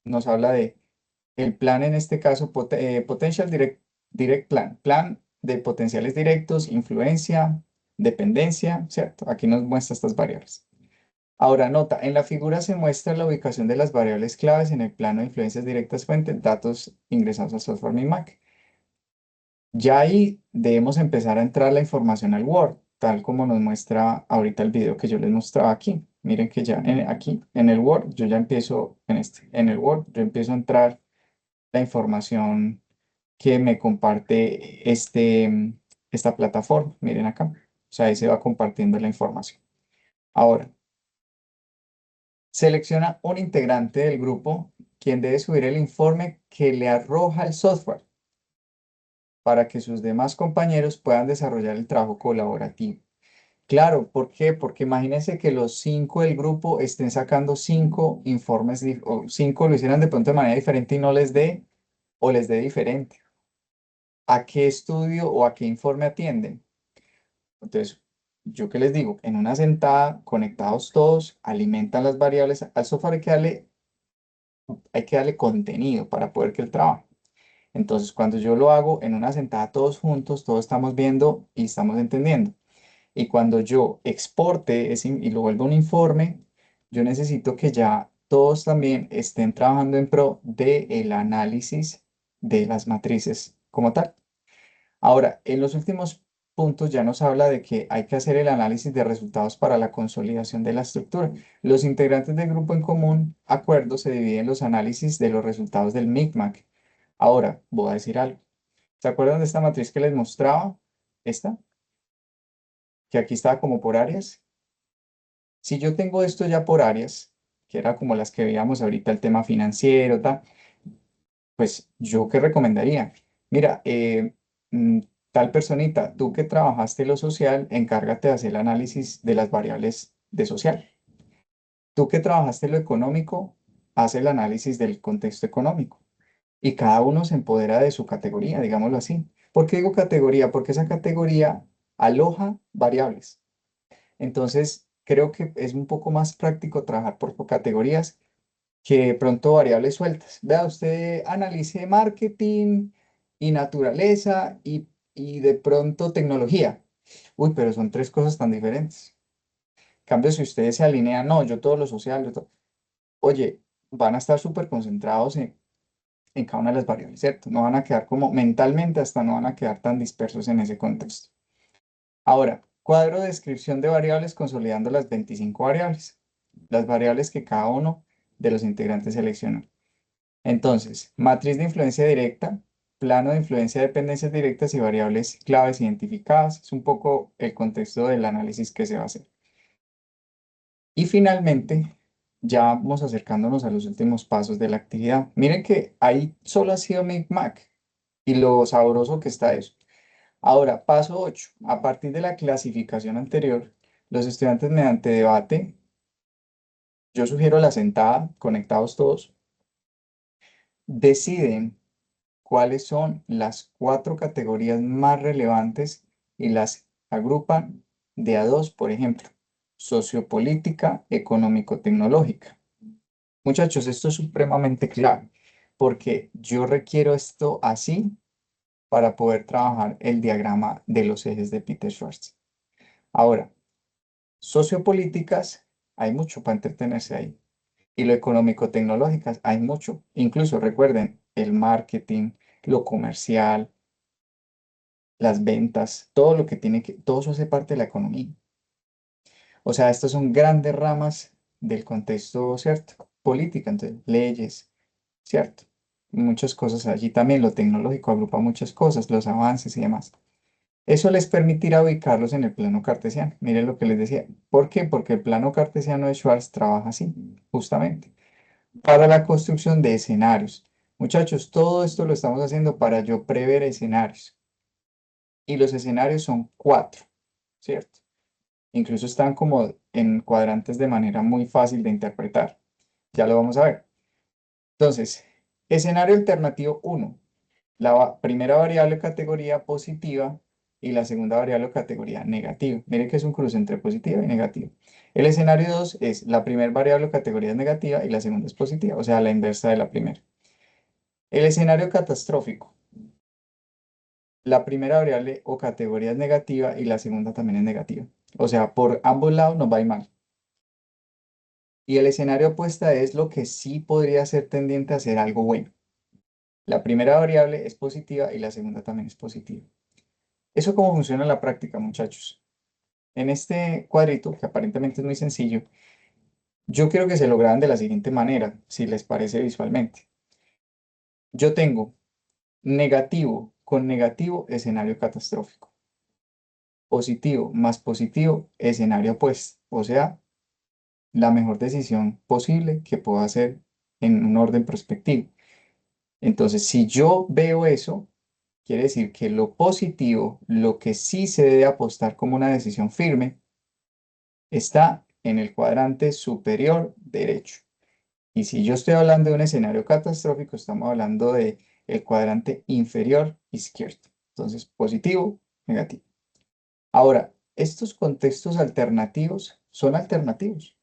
nos habla de el plan, en este caso, Potential Direct Plan, plan de potenciales directos, influencia, dependencia, ¿cierto? Aquí nos muestra estas variables. Ahora, nota, en la figura se muestra la ubicación de las variables claves en el plano de influencias directas fuente, datos ingresados al software MinMax. Ya ahí debemos empezar a entrar la información al Word, tal como nos muestra ahorita el video que yo les mostraba aquí. Miren que ya aquí en el Word, yo ya empiezo en el Word, yo empiezo a entrar la información que me comparte esta plataforma. Miren acá. O sea, ahí se va compartiendo la información. Ahora, selecciona un integrante del grupo quien debe subir el informe que le arroja el software para que sus demás compañeros puedan desarrollar el trabajo colaborativo. Claro, ¿por qué? Porque imagínense que los 5 del grupo estén sacando 5 informes o 5 lo hicieran de pronto de manera diferente y no les dé. o les dé diferente. ¿A qué estudio o a qué informe atienden? Entonces, ¿yo qué les digo? En una sentada, conectados todos, alimentan las variables. Al software hay que darle contenido para poder que él trabaje. Entonces, cuando yo lo hago en una sentada todos juntos, todos estamos viendo y estamos entendiendo. Y cuando yo exporte y lo vuelvo un informe, yo necesito que ya todos también estén trabajando en pro del análisis de las matrices como tal. Ahora, en los últimos puntos ya nos habla de que hay que hacer el análisis de resultados para la consolidación de la estructura. Los integrantes del grupo en común acuerdo se dividen en los análisis de los resultados del MICMAC. Ahora, voy a decir algo. ¿Se acuerdan de esta matriz que les mostraba? Esta, que aquí estaba como por áreas. Si yo tengo esto ya por áreas, que era como las que veíamos ahorita, el tema financiero, tal, pues yo qué recomendaría. Mira, mm, tal personita, tú que trabajaste lo social, encárgate de hacer el análisis de las variables de social. Tú que trabajaste lo económico, haz el análisis del contexto económico. Y cada uno se empodera de su categoría, digámoslo así. ¿Por qué digo categoría? Porque esa categoría aloja variables. Entonces, creo que es un poco más práctico trabajar por categorías que de pronto variables sueltas. Vea, usted analice marketing y naturaleza y de pronto tecnología. Uy, pero son tres cosas tan diferentes. En cambio, si ustedes se alinean, no, yo todo lo social, oye, van a estar súper concentrados en cada una de las variables, ¿cierto? No van a quedar como mentalmente, hasta no van a quedar tan dispersos en ese contexto. Ahora, cuadro de descripción de variables consolidando las 25 variables, las variables que cada uno de los integrantes seleccionó. Entonces, matriz de influencia directa, plano de influencia de dependencias directas y variables claves identificadas. Es un poco el contexto del análisis que se va a hacer. Y finalmente, ya vamos acercándonos a los últimos pasos de la actividad. Miren que ahí solo ha sido Mac y lo sabroso que está eso. Ahora, paso 8. A partir de la clasificación anterior, los estudiantes mediante debate, yo sugiero la sentada, conectados todos, deciden cuáles son las cuatro categorías más relevantes y las agrupan de a dos, por ejemplo, sociopolítica, económico-tecnológica. Muchachos, esto es supremamente clave porque yo requiero esto así para poder trabajar el diagrama de los ejes de Peter Schwartz. Ahora, sociopolíticas, hay mucho para entretenerse ahí. Y lo económico-tecnológicas, hay mucho. Incluso recuerden, el marketing, lo comercial, las ventas, todo lo que tiene que, todo eso hace parte de la economía. O sea, estas son grandes ramas del contexto, ¿cierto? Política, entonces, leyes, ¿cierto? Muchas cosas allí también, lo tecnológico agrupa muchas cosas, los avances y demás. Eso les permitirá ubicarlos en el plano cartesiano. Miren lo que les decía. ¿Por qué? Porque el plano cartesiano de Schwartz trabaja así, justamente, para la construcción de escenarios. Muchachos, todo esto lo estamos haciendo para yo prever escenarios. Y los escenarios son cuatro, ¿cierto? Incluso están como en cuadrantes de manera muy fácil de interpretar. Ya lo vamos a ver. Entonces, escenario alternativo uno, la primera variable categoría positiva y la segunda variable categoría negativa. Mire que es un cruce entre positiva y negativa. El escenario 2 es la primera variable categoría es negativa y la segunda es positiva, o sea, la inversa de la primera. El escenario catastrófico. La primera variable o categoría es negativa y la segunda también es negativa. O sea, por ambos lados nos va a ir mal. Y el escenario opuesto es lo que sí podría ser tendiente a ser algo bueno. La primera variable es positiva y la segunda también es positiva. ¿Eso cómo funciona en la práctica, muchachos? En este cuadrito, que aparentemente es muy sencillo, yo quiero que se lo graben de la siguiente manera, si les parece visualmente. Yo tengo negativo con negativo, escenario catastrófico. Positivo más positivo, escenario opuesto. O sea, la mejor decisión posible que puedo hacer en un orden prospectivo. Entonces, si yo veo eso, quiere decir que lo positivo, lo que sí se debe apostar como una decisión firme, está en el cuadrante superior derecho. Y si yo estoy hablando de un escenario catastrófico, estamos hablando de el cuadrante inferior izquierdo. Entonces, positivo, negativo. Ahora, estos contextos alternativos son alternativos.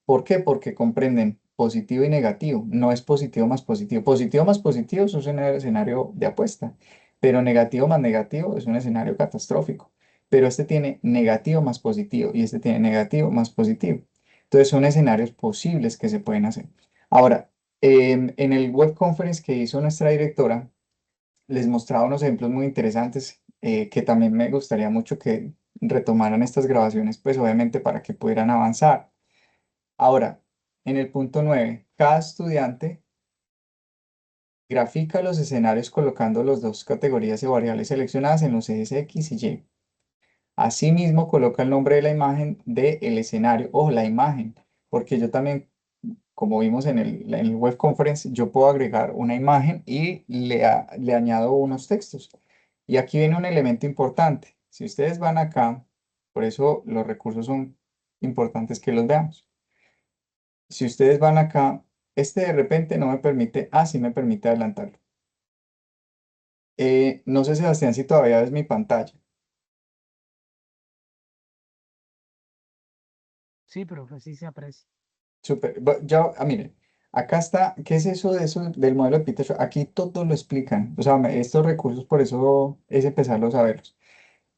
¿Por qué? Porque comprenden positivo y negativo. No es positivo más positivo. Positivo más positivo es un escenario de apuesta, pero negativo más negativo es un escenario catastrófico. Pero este tiene negativo más positivo y este tiene negativo más positivo. Entonces son escenarios posibles que se pueden hacer. Ahora, en el web conference que hizo nuestra directora, les mostraba unos ejemplos muy interesantes que también me gustaría mucho que retomaran estas grabaciones, pues obviamente para que pudieran avanzar. Ahora, en el punto 9, cada estudiante grafica los escenarios colocando las dos categorías de variables seleccionadas en los ejes X y Y. Asimismo, coloca el nombre de la imagen del escenario o la imagen, porque yo también, como vimos en el web conference, yo puedo agregar una imagen y le añado unos textos. Y aquí viene un elemento importante. Si ustedes van acá, por eso los recursos son importantes que los veamos. Si ustedes van acá, este de repente no me permite, sí me permite adelantarlo. No sé, Sebastián, si todavía ves mi pantalla. Sí, profe, sí se aprecia. Súper. Ya, miren, acá está, ¿qué es eso del modelo de Peter Schwartz? Aquí todo lo explican. O sea, estos recursos, por eso es empezarlos a verlos.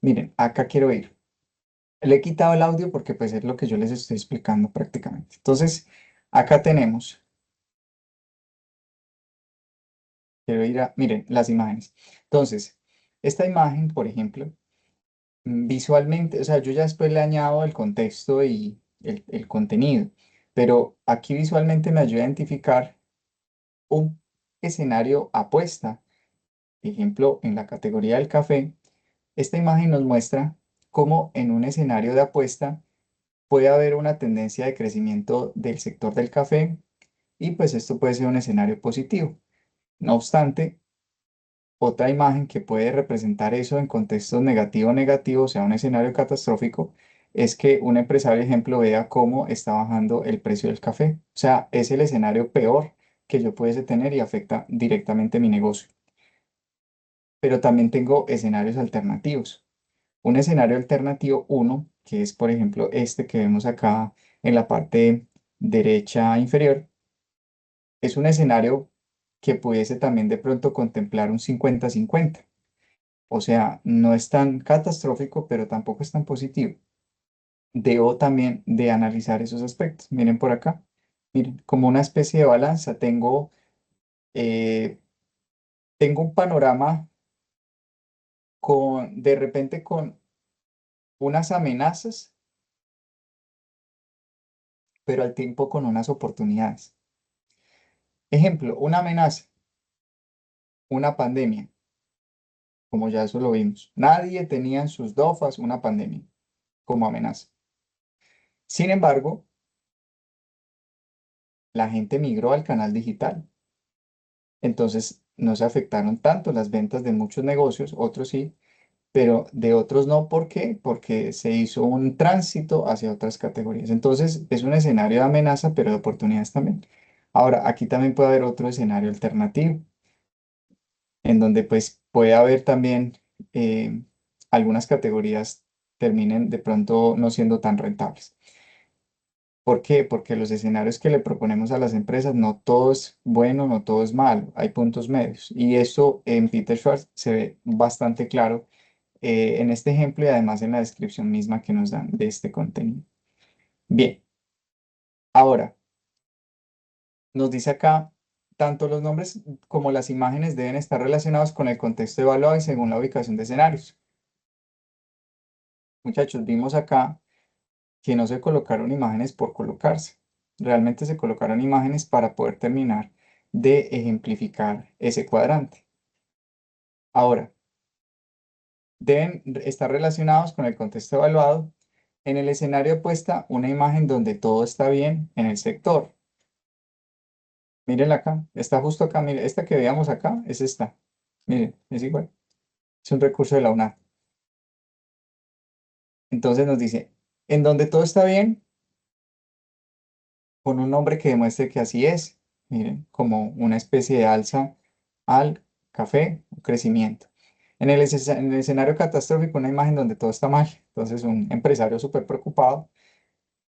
Miren, acá quiero ir. Le he quitado el audio porque pues es lo que yo les estoy explicando prácticamente. Entonces, acá tenemos, quiero ir a, miren, las imágenes. Entonces, esta imagen, por ejemplo, visualmente, o sea, yo ya después le añado el contexto y el contenido, pero aquí visualmente me ayuda a identificar un escenario apuesta. Ejemplo, en la categoría del café, esta imagen nos muestra cómo en un escenario de apuesta puede haber una tendencia de crecimiento del sector del café y pues esto puede ser un escenario positivo. No obstante, otra imagen que puede representar eso en contextos negativo, o sea, un escenario catastrófico, es que un empresario, ejemplo, vea cómo está bajando el precio del café. O sea, es el escenario peor que yo pudiese tener y afecta directamente mi negocio. Pero también tengo escenarios alternativos. Un escenario alternativo uno, que es, por ejemplo, este que vemos acá en la parte derecha inferior, es un escenario que pudiese también de pronto contemplar un 50-50. O sea, no es tan catastrófico, pero tampoco es tan positivo. Debo también de analizar esos aspectos. Miren por acá. Miren, como una especie de balanza, eh, tengo un panorama de repente con unas amenazas, pero al tiempo con unas oportunidades. Ejemplo, una amenaza, una pandemia, como ya eso lo vimos. Nadie tenía en sus DOFAs una pandemia como amenaza. Sin embargo, la gente migró al canal digital. Entonces, no se afectaron tanto las ventas de muchos negocios, otros sí, pero de otros no. ¿Por qué? Porque se hizo un tránsito hacia otras categorías. Entonces, es un escenario de amenaza, pero de oportunidades también. Ahora, aquí también puede haber otro escenario alternativo, en donde pues puede haber también eh, algunas categorías terminen de pronto no siendo tan rentables. ¿Por qué? Porque los escenarios que le proponemos a las empresas, no todo es bueno, no todo es malo, hay puntos medios. Y eso en Peter Schwartz se ve bastante claro en este ejemplo y además en la descripción misma que nos dan de este contenido. Bien, ahora nos dice acá, tanto los nombres como las imágenes deben estar relacionados con el contexto evaluado y según la ubicación de escenarios. Muchachos, vimos acá que no se colocaron imágenes por colocarse. Realmente se colocaron imágenes para poder terminar de ejemplificar ese cuadrante. Ahora, deben estar relacionados con el contexto evaluado. En el escenario puesta una imagen donde todo está bien en el sector. Mírenla acá, está justo acá. Miren, esta que veíamos acá es esta. Miren, es igual. Es un recurso de la UNAD. Entonces nos dice, en donde todo está bien, con un nombre que demuestre que así es. Miren, como una especie de alza al café o crecimiento. En el escenario catastrófico, una imagen donde todo está mal. Entonces, un empresario súper preocupado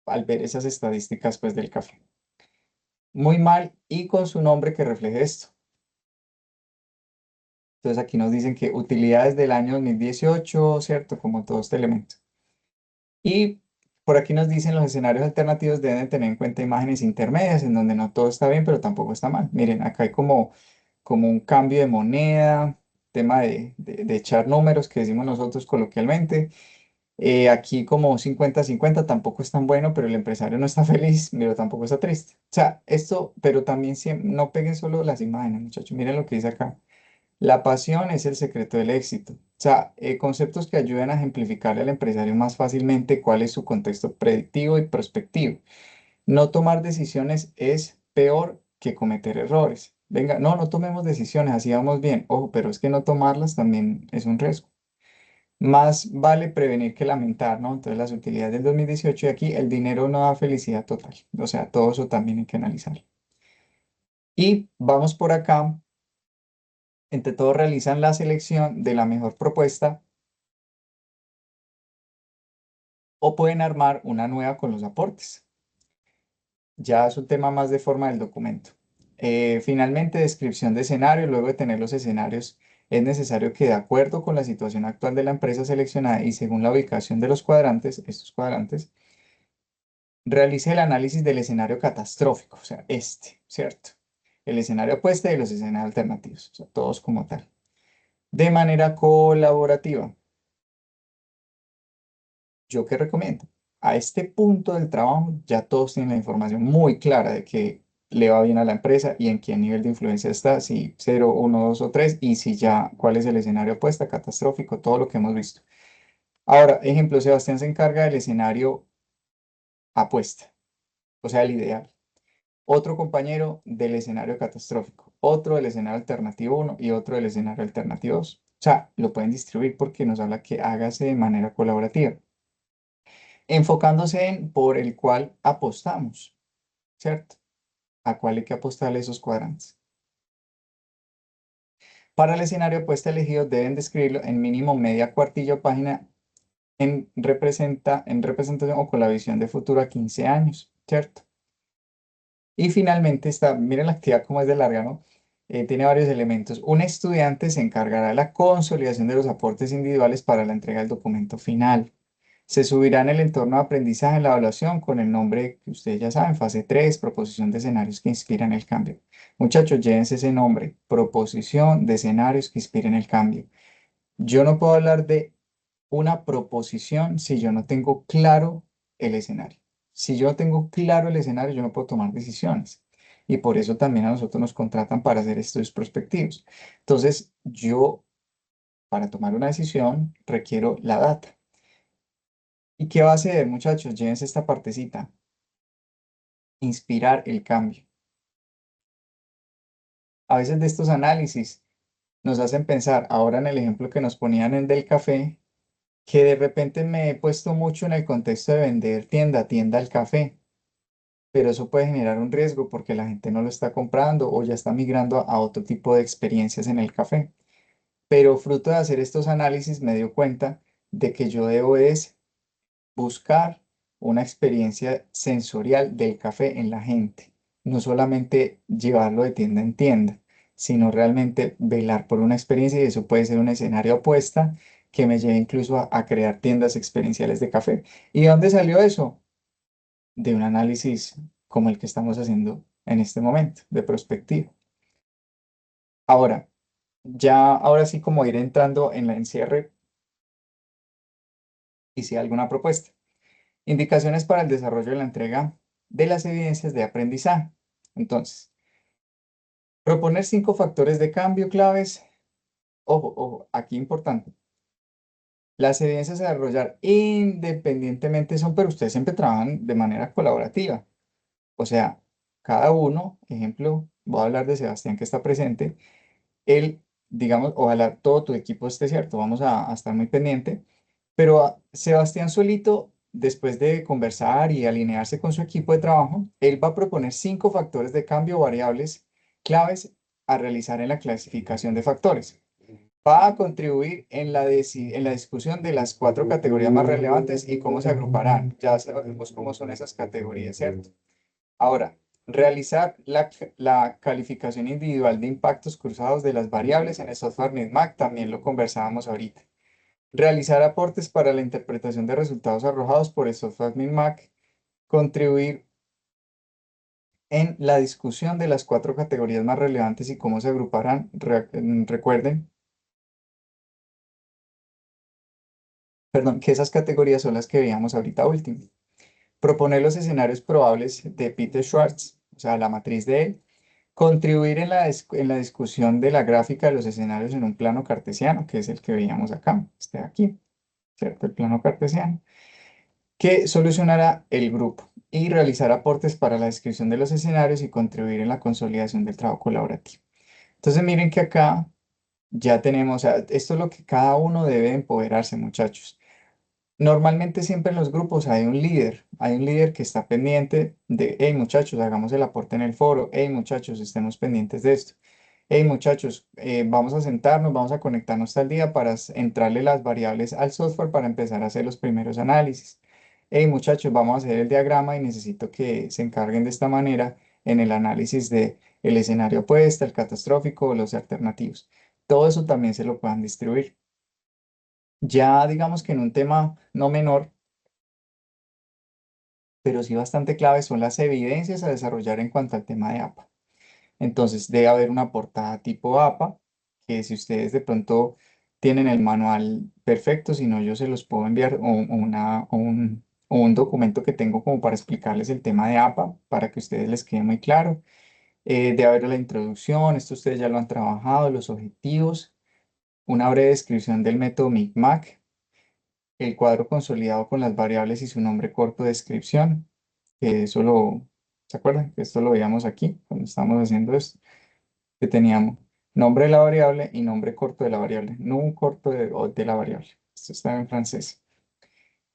al ver esas estadísticas pues, del café. Muy mal y con su nombre que refleje esto. Entonces, aquí nos dicen que utilidades del año 2018, ¿cierto? Como todo este elemento. Y por aquí nos dicen los escenarios alternativos deben tener en cuenta imágenes intermedias en donde no todo está bien, pero tampoco está mal. Miren, acá hay como un cambio de moneda, tema de echar números que decimos nosotros coloquialmente. Aquí como 50-50 tampoco es tan bueno, pero el empresario no está feliz, pero tampoco está triste. O sea, esto, pero también no peguen solo las imágenes, muchachos. Miren lo que dice acá. La pasión es el secreto del éxito. O sea, conceptos que ayudan a ejemplificarle al empresario más fácilmente cuál es su contexto predictivo y prospectivo. No tomar decisiones es peor que cometer errores. Venga, no tomemos decisiones, así vamos bien. Ojo, pero es que no tomarlas también es un riesgo. Más vale prevenir que lamentar, ¿no? Entonces, las utilidades del 2018 y aquí el dinero no da felicidad total. O sea, todo eso también hay que analizar. Y vamos por acá. Entre todos realizan la selección de la mejor propuesta o pueden armar una nueva con los aportes. Ya es un tema más de forma del documento. Finalmente, descripción de escenario. Luego de tener los escenarios, es necesario que de acuerdo con la situación actual de la empresa seleccionada y según la ubicación de los cuadrantes, estos cuadrantes, realice el análisis del escenario catastrófico, o sea, ¿cierto? El escenario opuesto y los escenarios alternativos, o sea, todos como tal. De manera colaborativa. ¿Yo qué recomiendo? A este punto del trabajo ya todos tienen la información muy clara de que le va bien a la empresa y en qué nivel de influencia está, si 0, 1, 2 o 3, y si ya cuál es el escenario opuesto, catastrófico, todo lo que hemos visto. Ahora, ejemplo, Sebastián se encarga del escenario apuesta, o sea, el ideal. Otro compañero del escenario catastrófico, otro del escenario alternativo uno y otro del escenario alternativo 2. O sea, lo pueden distribuir porque nos habla que hágase de manera colaborativa, enfocándose en por el cual apostamos, ¿cierto? ¿A cuál hay que apostarle esos cuadrantes? Para el escenario apuesta elegido deben describirlo en mínimo media cuartilla o página en representación o con la visión de futuro a 15 años, ¿cierto? Y finalmente está, miren la actividad como es de larga, ¿no? Tiene varios elementos. Un estudiante se encargará de la consolidación de los aportes individuales para la entrega del documento final. Se subirá en el entorno de aprendizaje en la evaluación con el nombre que ustedes ya saben, fase 3, proposición de escenarios que inspiran el cambio. Muchachos, llévense ese nombre, proposición de escenarios que inspiren el cambio. Yo no puedo hablar de una proposición si yo no tengo claro el escenario. Si yo no tengo claro el escenario, yo no puedo tomar decisiones. Y por eso también a nosotros nos contratan para hacer estudios prospectivos. Entonces, yo, para tomar una decisión, requiero la data. ¿Y qué va a hacer, muchachos? Llévense esta partecita. Inspirar el cambio. A veces de estos análisis nos hacen pensar, ahora en el ejemplo que nos ponían en del café, que de repente me he puesto mucho en el contexto de vender tienda a tienda al café, pero eso puede generar un riesgo porque la gente no lo está comprando o ya está migrando a otro tipo de experiencias en el café. Pero fruto de hacer estos análisis me dio cuenta de que yo debo es buscar una experiencia sensorial del café en la gente, no solamente llevarlo de tienda en tienda, sino realmente velar por una experiencia y eso puede ser un escenario opuesta que me lleve incluso a crear tiendas experienciales de café. ¿Y de dónde salió eso? De un análisis como el que estamos haciendo en este momento, de prospectiva. Ahora, ahora sí como ir entrando en la encierre y si hay alguna propuesta. Indicaciones para el desarrollo de la entrega de las evidencias de aprendizaje. Entonces, proponer 5 factores de cambio claves. Ojo, ojo, aquí importante. Las evidencias a desarrollar independientemente son, pero ustedes siempre trabajan de manera colaborativa. O sea, cada uno, ejemplo, voy a hablar de Sebastián que está presente, él, digamos, ojalá todo tu equipo esté cierto, vamos a estar muy pendiente, pero Sebastián solito, después de conversar y alinearse con su equipo de trabajo, él va a proponer 5 factores de cambio variables claves a realizar en la clasificación de factores. Va a contribuir en en la discusión de las cuatro categorías más relevantes y cómo se agruparán. Ya sabemos cómo son esas categorías, ¿cierto? Ahora, realizar la calificación individual de impactos cruzados de las variables en el software Minimac, también lo conversábamos ahorita. Realizar aportes para la interpretación de resultados arrojados por el software Minimac. Contribuir en la discusión de las cuatro categorías más relevantes y cómo se agruparán. Recuerden, perdón, que esas categorías son las que veíamos ahorita último. Proponer los escenarios probables de Peter Schwartz, o sea, la matriz de él. Contribuir en en la discusión de la gráfica de los escenarios en un plano cartesiano, que es el que veíamos acá, este de aquí, ¿cierto? El plano cartesiano, que solucionará el grupo y realizar aportes para la descripción de los escenarios y contribuir en la consolidación del trabajo colaborativo. Entonces miren que acá ya tenemos, o sea, esto es lo que cada uno debe empoderarse, muchachos. Normalmente siempre en los grupos hay un líder que está pendiente de, hey muchachos, hagamos el aporte en el foro, hey muchachos, estemos pendientes de esto, hey muchachos, vamos a sentarnos, vamos a conectarnos tal día para entrarle las variables al software para empezar a hacer los primeros análisis. Hey muchachos, vamos a hacer el diagrama y necesito que se encarguen de esta manera en el análisis de el escenario opuesto, el catastrófico o los alternativos. Todo eso también se lo puedan distribuir. Ya digamos que en un tema no menor, pero sí bastante clave, son las evidencias a desarrollar en cuanto al tema de APA. Entonces debe haber una portada tipo APA, que si ustedes de pronto tienen el manual perfecto, si no yo se los puedo enviar o un documento que tengo como para explicarles el tema de APA, para que a ustedes les quede muy claro. Debe haber la introducción, esto ustedes ya lo han trabajado, los objetivos, una breve descripción del método Micmac, el cuadro consolidado con las variables y su nombre corto de descripción, que eso ¿se acuerdan? Que esto lo veíamos aquí cuando estábamos haciendo esto, que teníamos nombre de la variable y nombre corto de la variable, no un corto de la variable. Esto está en francés.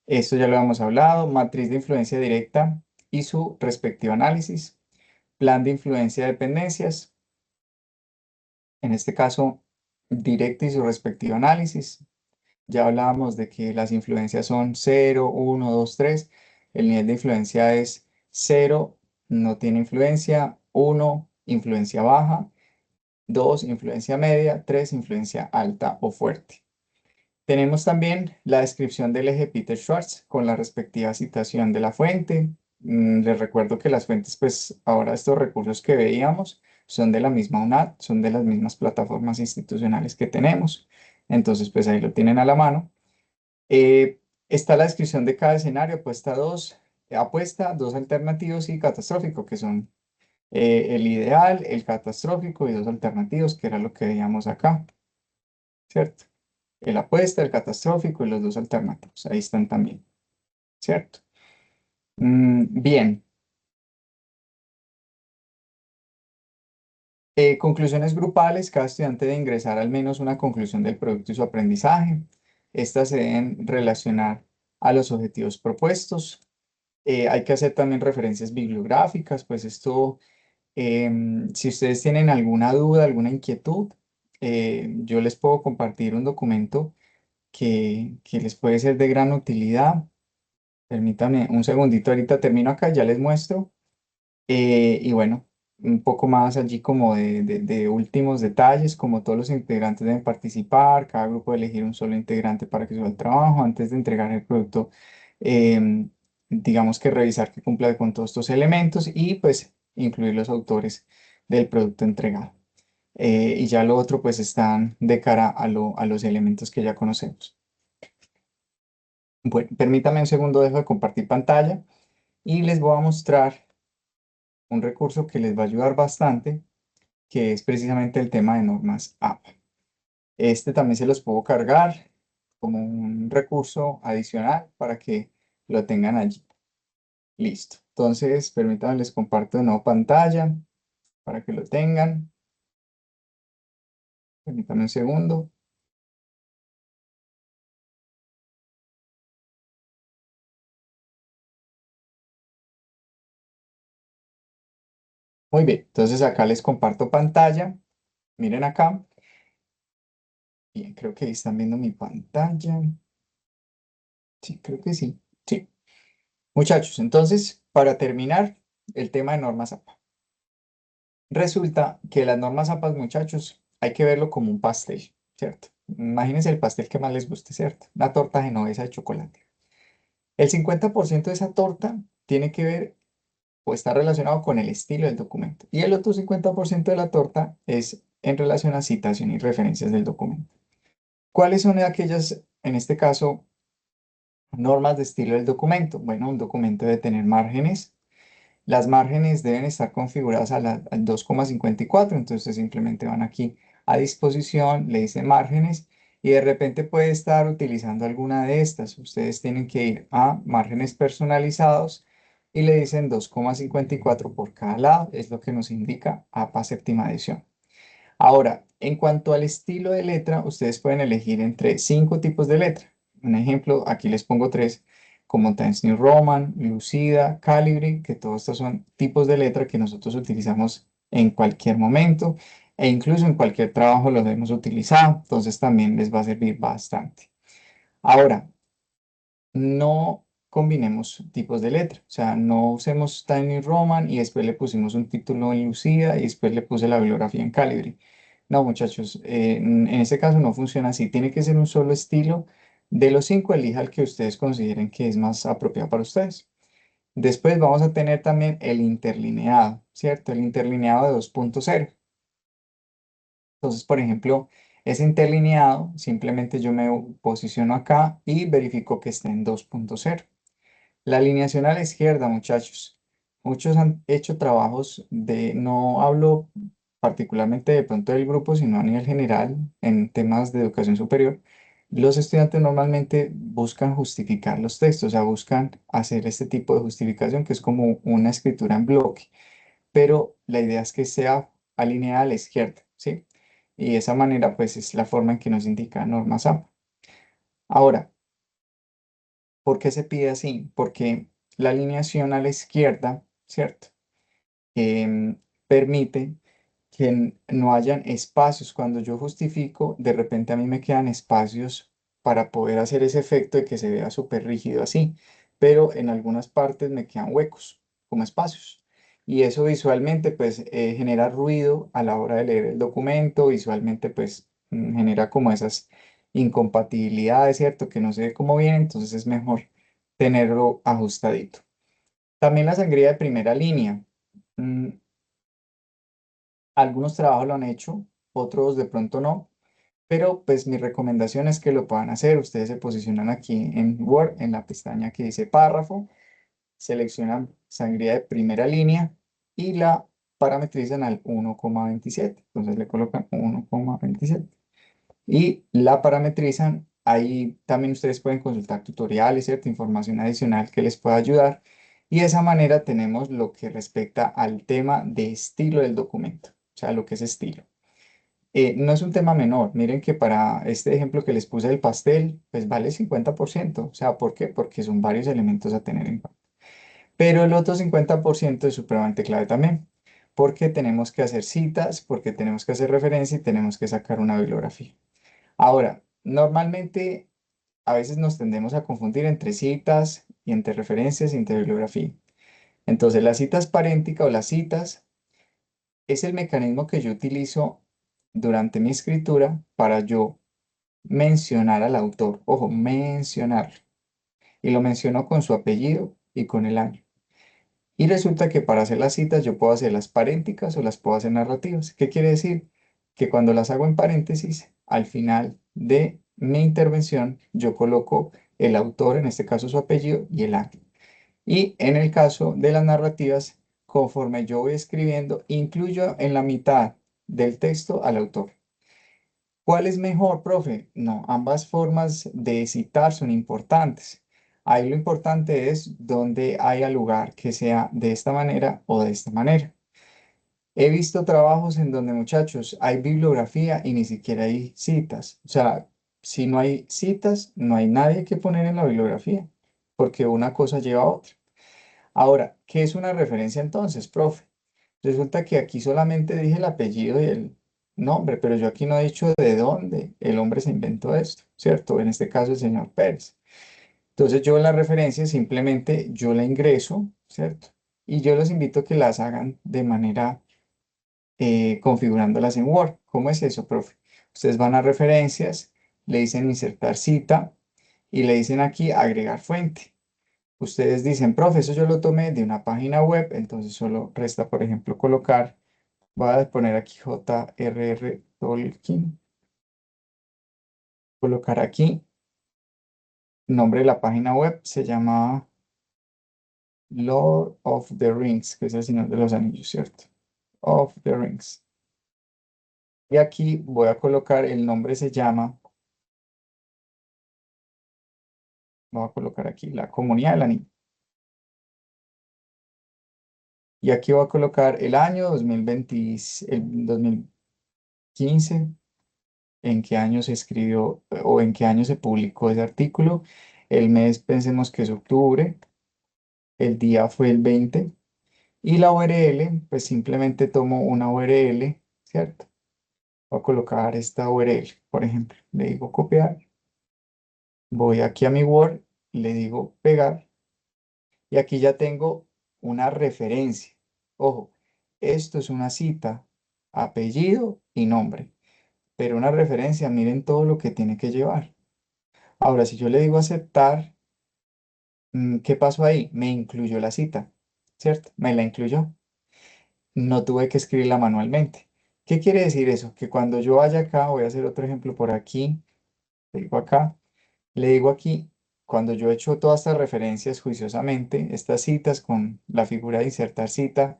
Esto ya lo habíamos hablado, matriz de influencia directa y su respectivo análisis, plan de influencia de dependencias, en este caso directa y su respectivo análisis. Ya hablábamos de que las influencias son 0, 1, 2, 3. El nivel de influencia es 0, no tiene influencia, 1, influencia baja, 2, influencia media, 3, influencia alta o fuerte. Tenemos también la descripción del eje Peter-Schwartz con la respectiva citación de la fuente. Les recuerdo que las fuentes, pues ahora estos recursos que veíamos son de la misma UNAD, son de las mismas plataformas institucionales que tenemos. Entonces, pues ahí lo tienen a la mano. Está la descripción de cada escenario, apuesta, dos alternativos y catastrófico, que son el ideal, el catastrófico y dos alternativos, que era lo que veíamos acá, ¿cierto? El apuesta, el catastrófico y los dos alternativos, ahí están también, ¿cierto? Bien, conclusiones grupales, cada estudiante debe ingresar al menos una conclusión del producto y su aprendizaje. Estas se deben relacionar a los objetivos propuestos. Hay que hacer también referencias bibliográficas, pues esto, si ustedes tienen alguna duda, alguna inquietud, yo les puedo compartir un documento que les puede ser de gran utilidad. Permítanme un segundito, ahorita termino acá, ya les muestro. Y bueno, un poco más allí como de últimos detalles, como todos los integrantes deben participar, cada grupo debe elegir un solo integrante para que suba el trabajo antes de entregar el producto. em, digamos que revisar que cumpla con todos estos elementos y pues incluir los autores del producto entregado. Y ya lo otro pues están de cara a los elementos que ya conocemos. Bueno, permítame un segundo, dejo de compartir pantalla y les voy a mostrar un recurso que les va a ayudar bastante, que es precisamente el tema de normas APA. Este también se los puedo cargar como un recurso adicional para que lo tengan allí. Listo. Entonces, permítanme, les comparto de nuevo pantalla para que lo tengan. Permítanme un segundo. Muy bien, entonces acá les comparto pantalla Miren acá. Bien, creo que ahí están viendo mi pantalla. Sí, creo que sí. Sí. Muchachos, entonces, para terminar el tema de normas APA. Resulta que las normas APA, muchachos, hay que verlo como un pastel, ¿cierto? Imagínense el pastel que más les guste, ¿cierto? Una torta genovesa de chocolate. El 50% de esa torta tiene que ver o está relacionado con el estilo del documento. Y el otro 50% de la torta es en relación a citación y referencias del documento. ¿Cuáles son aquellas, en este caso, normas de estilo del documento? Bueno, un documento debe tener márgenes. Las márgenes deben estar configuradas al 2,54. Entonces simplemente van aquí a disposición, le dice márgenes y de repente puede estar utilizando alguna de estas. Ustedes tienen que ir a márgenes personalizados y le dicen 2,54 por cada lado. Es lo que nos indica APA séptima edición. Ahora, en cuanto al estilo de letra, ustedes pueden elegir entre 5 tipos de letra. Un ejemplo, aquí les pongo 3, como Times New Roman, Lucida, Calibri, que todos estos son tipos de letra que nosotros utilizamos en cualquier momento e incluso en cualquier trabajo los hemos utilizado, entonces también les va a servir bastante. Ahora, no combinemos tipos de letra, o sea, no usemos Times New Roman y después le pusimos un título en Lucida y después le puse la bibliografía en Calibri. No, muchachos, en este caso no funciona así. Tiene que ser un solo estilo. De los 5, elija el que ustedes consideren que es más apropiado para ustedes. Después vamos a tener también el interlineado, ¿cierto? El interlineado de 2.0. Entonces, por ejemplo, ese interlineado, simplemente yo me posiciono acá y verifico que esté en 2.0. La alineación a la izquierda, muchachos. Muchos han hecho trabajos no hablo particularmente de pronto del grupo, sino a nivel general en temas de educación superior. Los estudiantes normalmente buscan justificar los textos, o sea, buscan hacer este tipo de justificación que es como una escritura en bloque, pero la idea es que sea alineada a la izquierda, ¿sí? Y de esa manera, pues es la forma en que nos indica normas APA. Ahora, ¿por qué se pide así? Porque la alineación a la izquierda, ¿cierto? Em, Permite que no hayan espacios. Cuando yo justifico, de repente a mí me quedan espacios para poder hacer ese efecto de que se vea súper rígido así, pero en algunas partes me quedan huecos, como espacios. Y eso visualmente pues genera ruido a la hora de leer el documento, visualmente pues genera como esas incompatibilidades, ¿cierto? Que no se ve cómo viene, entonces es mejor tenerlo ajustadito. También la sangría de primera línea. Mm, Algunos trabajos lo han hecho, otros de pronto no, pero pues mi recomendación es que lo puedan hacer. Ustedes se posicionan aquí en Word, en la pestaña que dice párrafo, seleccionan sangría de primera línea y la parametrizan al 1,27. Entonces le colocan 1,27 y la parametrizan. Ahí también ustedes pueden consultar tutoriales, cierta información adicional que les pueda ayudar. Y de esa manera tenemos lo que respecta al tema de estilo del documento, o sea, lo que es estilo. No es un tema menor. Miren que para este ejemplo que les puse del pastel, pues vale 50%. O sea, ¿por qué? Porque son varios elementos a tener en cuenta. Pero el otro 50% es supremamente clave también, porque tenemos que hacer citas, porque tenemos que hacer referencia y tenemos que sacar una bibliografía. Ahora, normalmente a veces nos tendemos a confundir entre citas y entre referencias y entre bibliografía. Entonces, las citas parénticas o las citas es el mecanismo que yo utilizo durante mi escritura para yo mencionar al autor. Ojo, mencionarlo. Y lo menciono con su apellido y con el año. Y resulta que para hacer las citas yo puedo hacer las parénticas o las puedo hacer narrativas. ¿Qué quiere decir? Que cuando las hago en paréntesis, al final de mi intervención yo coloco el autor, en este caso su apellido y el año. Y en el caso de las narrativas, conforme yo voy escribiendo, incluyo en la mitad del texto al autor. ¿Cuál es mejor, profe? No, ambas formas de citar son importantes. Ahí lo importante es dónde haya lugar que sea de esta manera o de esta manera. He visto trabajos en donde, muchachos, hay bibliografía y ni siquiera hay citas. O sea, si no hay citas, no hay nadie que poner en la bibliografía, porque una cosa lleva a otra. Ahora, ¿qué es una referencia entonces, profe? Resulta que aquí solamente dije el apellido No, hombre, pero yo aquí no he dicho de dónde el hombre se inventó esto, ¿cierto? En este caso el señor Pérez. Entonces yo la referencia simplemente yo la ingreso, ¿cierto? Y yo los invito a que las hagan de manera configurándolas en Word. ¿Cómo es eso, profe? Ustedes van a referencias, le dicen insertar cita y le dicen aquí agregar fuente. Ustedes dicen, profe, eso yo lo tomé de una página web, entonces solo resta, por ejemplo, colocar, voy a poner aquí JRR Tolkien, colocar aquí, nombre de la página web se llama Lord of the Rings, que es el Señor de los Anillos, ¿cierto? Of the Rings. Y aquí voy a colocar, el nombre se llama, voy a colocar aquí, la Comunidad del Anillo. Y aquí voy a colocar el año 2020, el 2015, en qué año se escribió o en qué año se publicó ese artículo. El mes, pensemos que es octubre, el día fue el 20. Y la URL, pues simplemente tomo una URL, ¿cierto? Voy a colocar esta URL, por ejemplo. Le digo copiar, voy aquí a mi Word, le digo pegar y aquí ya tengo una referencia. Ojo, esto es una cita, apellido y nombre, pero una referencia, miren todo lo que tiene que llevar. Ahora, si yo le digo aceptar, ¿qué pasó ahí? Me incluyó la cita, ¿cierto? Me la incluyó. No tuve que escribirla manualmente. ¿Qué quiere decir eso? Que cuando yo vaya acá, voy a hacer otro ejemplo por aquí, le digo acá, le digo aquí, cuando yo he hecho todas estas referencias juiciosamente, estas citas con la figura de insertar cita,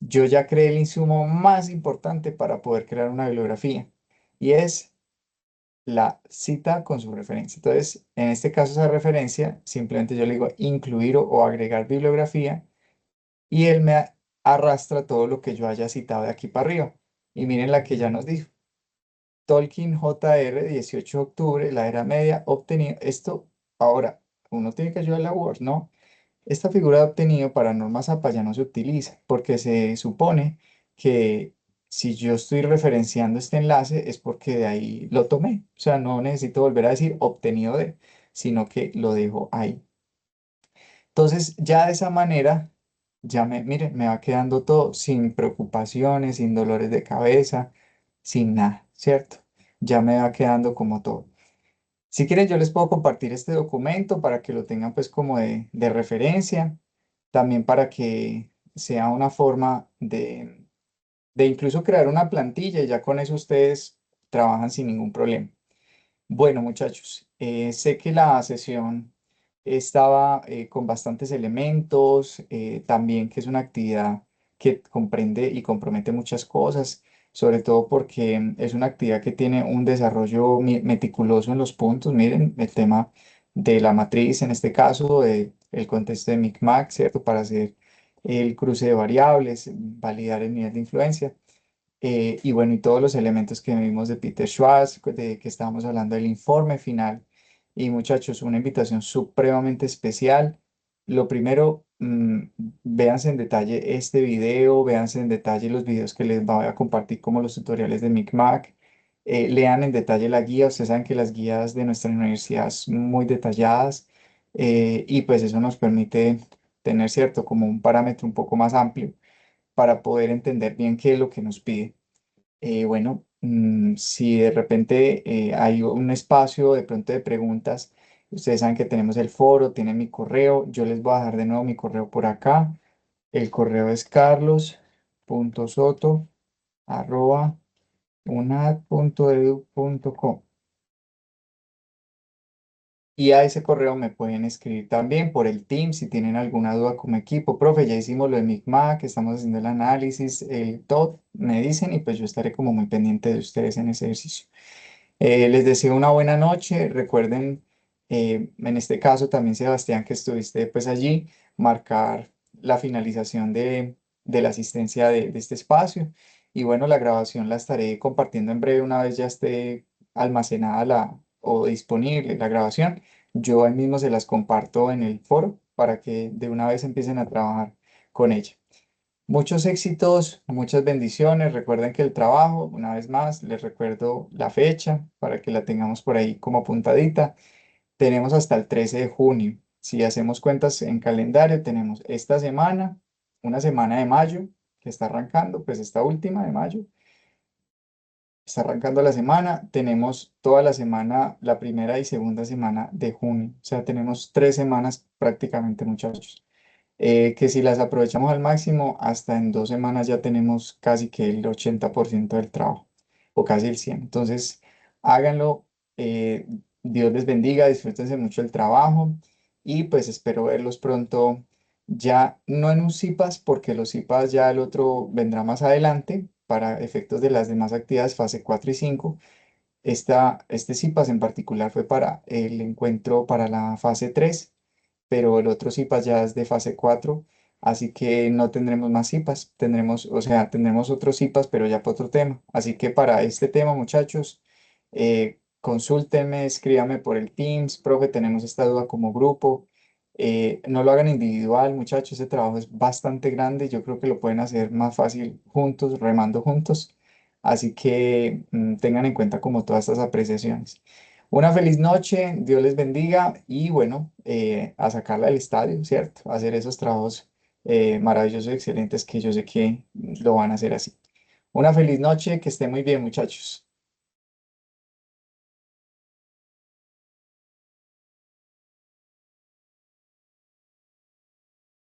yo ya creé el insumo más importante para poder crear una bibliografía y es la cita con su referencia. Entonces, en este caso, esa referencia, simplemente yo le digo incluir o agregar bibliografía y él me arrastra todo lo que yo haya citado de aquí para arriba. Y miren la que ya nos dijo. Tolkien JR, 18 de octubre, la Era Media, obtenido. Esto, ahora, uno tiene que ayudar a la Word, ¿no? Esta figura de obtenido para normas APA ya no se utiliza porque se supone que si yo estoy referenciando este enlace es porque de ahí lo tomé. O sea, no necesito volver a decir obtenido de, sino que lo dejo ahí. Entonces, ya de esa manera, ya mire, me va quedando todo sin preocupaciones, sin dolores de cabeza, sin nada, ¿cierto? Ya me va quedando como todo. Si quieren, yo les puedo compartir este documento para que lo tengan pues como de referencia, también para que sea una forma de incluso crear una plantilla y ya con eso ustedes trabajan sin ningún problema. Bueno, muchachos, sé que la sesión estaba con bastantes elementos, también que es una actividad que comprende y compromete muchas cosas, sobre todo porque es una actividad que tiene un desarrollo meticuloso en los puntos. Miren, el tema de la matriz, en este caso, el contexto de Micmac, ¿cierto? Para hacer el cruce de variables, validar el nivel de influencia. Y bueno, y todos los elementos que vimos de Peter Schwartz, de que estábamos hablando del informe final. Y muchachos, una invitación supremamente especial. Lo primero, véanse en detalle este video, véanse en detalle los videos que les voy a compartir como los tutoriales de Micmac. Lean en detalle la guía, ustedes saben que las guías de nuestra universidad son muy detalladas y pues eso nos permite tener, cierto, como un parámetro un poco más amplio para poder entender bien qué es lo que nos pide. Bueno, si de repente hay un espacio de pronto de preguntas, ustedes saben que tenemos el foro, tienen mi correo, yo les voy a dejar de nuevo mi correo por acá. El correo es carlos.soto@unad.edu.co. Y a ese correo me pueden escribir también por el Team si tienen alguna duda como equipo. Profe, ya hicimos lo de Micmac, estamos haciendo el análisis, todo, me dicen y pues yo estaré como muy pendiente de ustedes en ese ejercicio. Les deseo una buena noche. Recuerden, en este caso también, Sebastián, que estuviste pues allí, marcar la finalización de la asistencia de este espacio. Y bueno, la grabación la estaré compartiendo en breve una vez ya esté almacenada o disponible la grabación. Yo ahí mismo se las comparto en el foro para que de una vez empiecen a trabajar con ella. Muchos éxitos, muchas bendiciones. Recuerden que el trabajo, una vez más, les recuerdo la fecha para que la tengamos por ahí como apuntadita. Tenemos hasta el 13 de junio. Si hacemos cuentas en calendario, tenemos esta semana, una semana de mayo que está arrancando, pues esta última de mayo. Está arrancando la semana, tenemos toda la semana, la primera y segunda semana de junio. O sea, tenemos 3 semanas prácticamente, muchachos. Que si las aprovechamos al máximo, hasta en 2 semanas ya tenemos casi que el 80% del trabajo, o casi el 100%. Entonces, háganlo. eh, Dios les bendiga, disfrútense mucho el trabajo y pues espero verlos pronto, ya no en un CIPAS, porque los CIPAS ya el otro vendrá más adelante para efectos de las demás actividades, fase 4 y 5. Este CIPAS en particular fue para el encuentro para la fase 3, pero el otro CIPAS ya es de fase 4, así que no tendremos más CIPAS, tendremos, o sea, tendremos otros CIPAS, pero ya para otro tema. Así que para este tema, muchachos, consúltenme, escríbanme por el Teams, profe, tenemos esta duda como grupo. No lo hagan individual, muchachos, ese trabajo es bastante grande, yo creo que lo pueden hacer más fácil juntos, remando juntos. Así que tengan en cuenta como todas estas apreciaciones. Una feliz noche, Dios les bendiga y bueno, a sacarla del estadio, ¿cierto? A hacer esos trabajos maravillosos y excelentes que yo sé que lo van a hacer así. Una feliz noche, que estén muy bien, muchachos.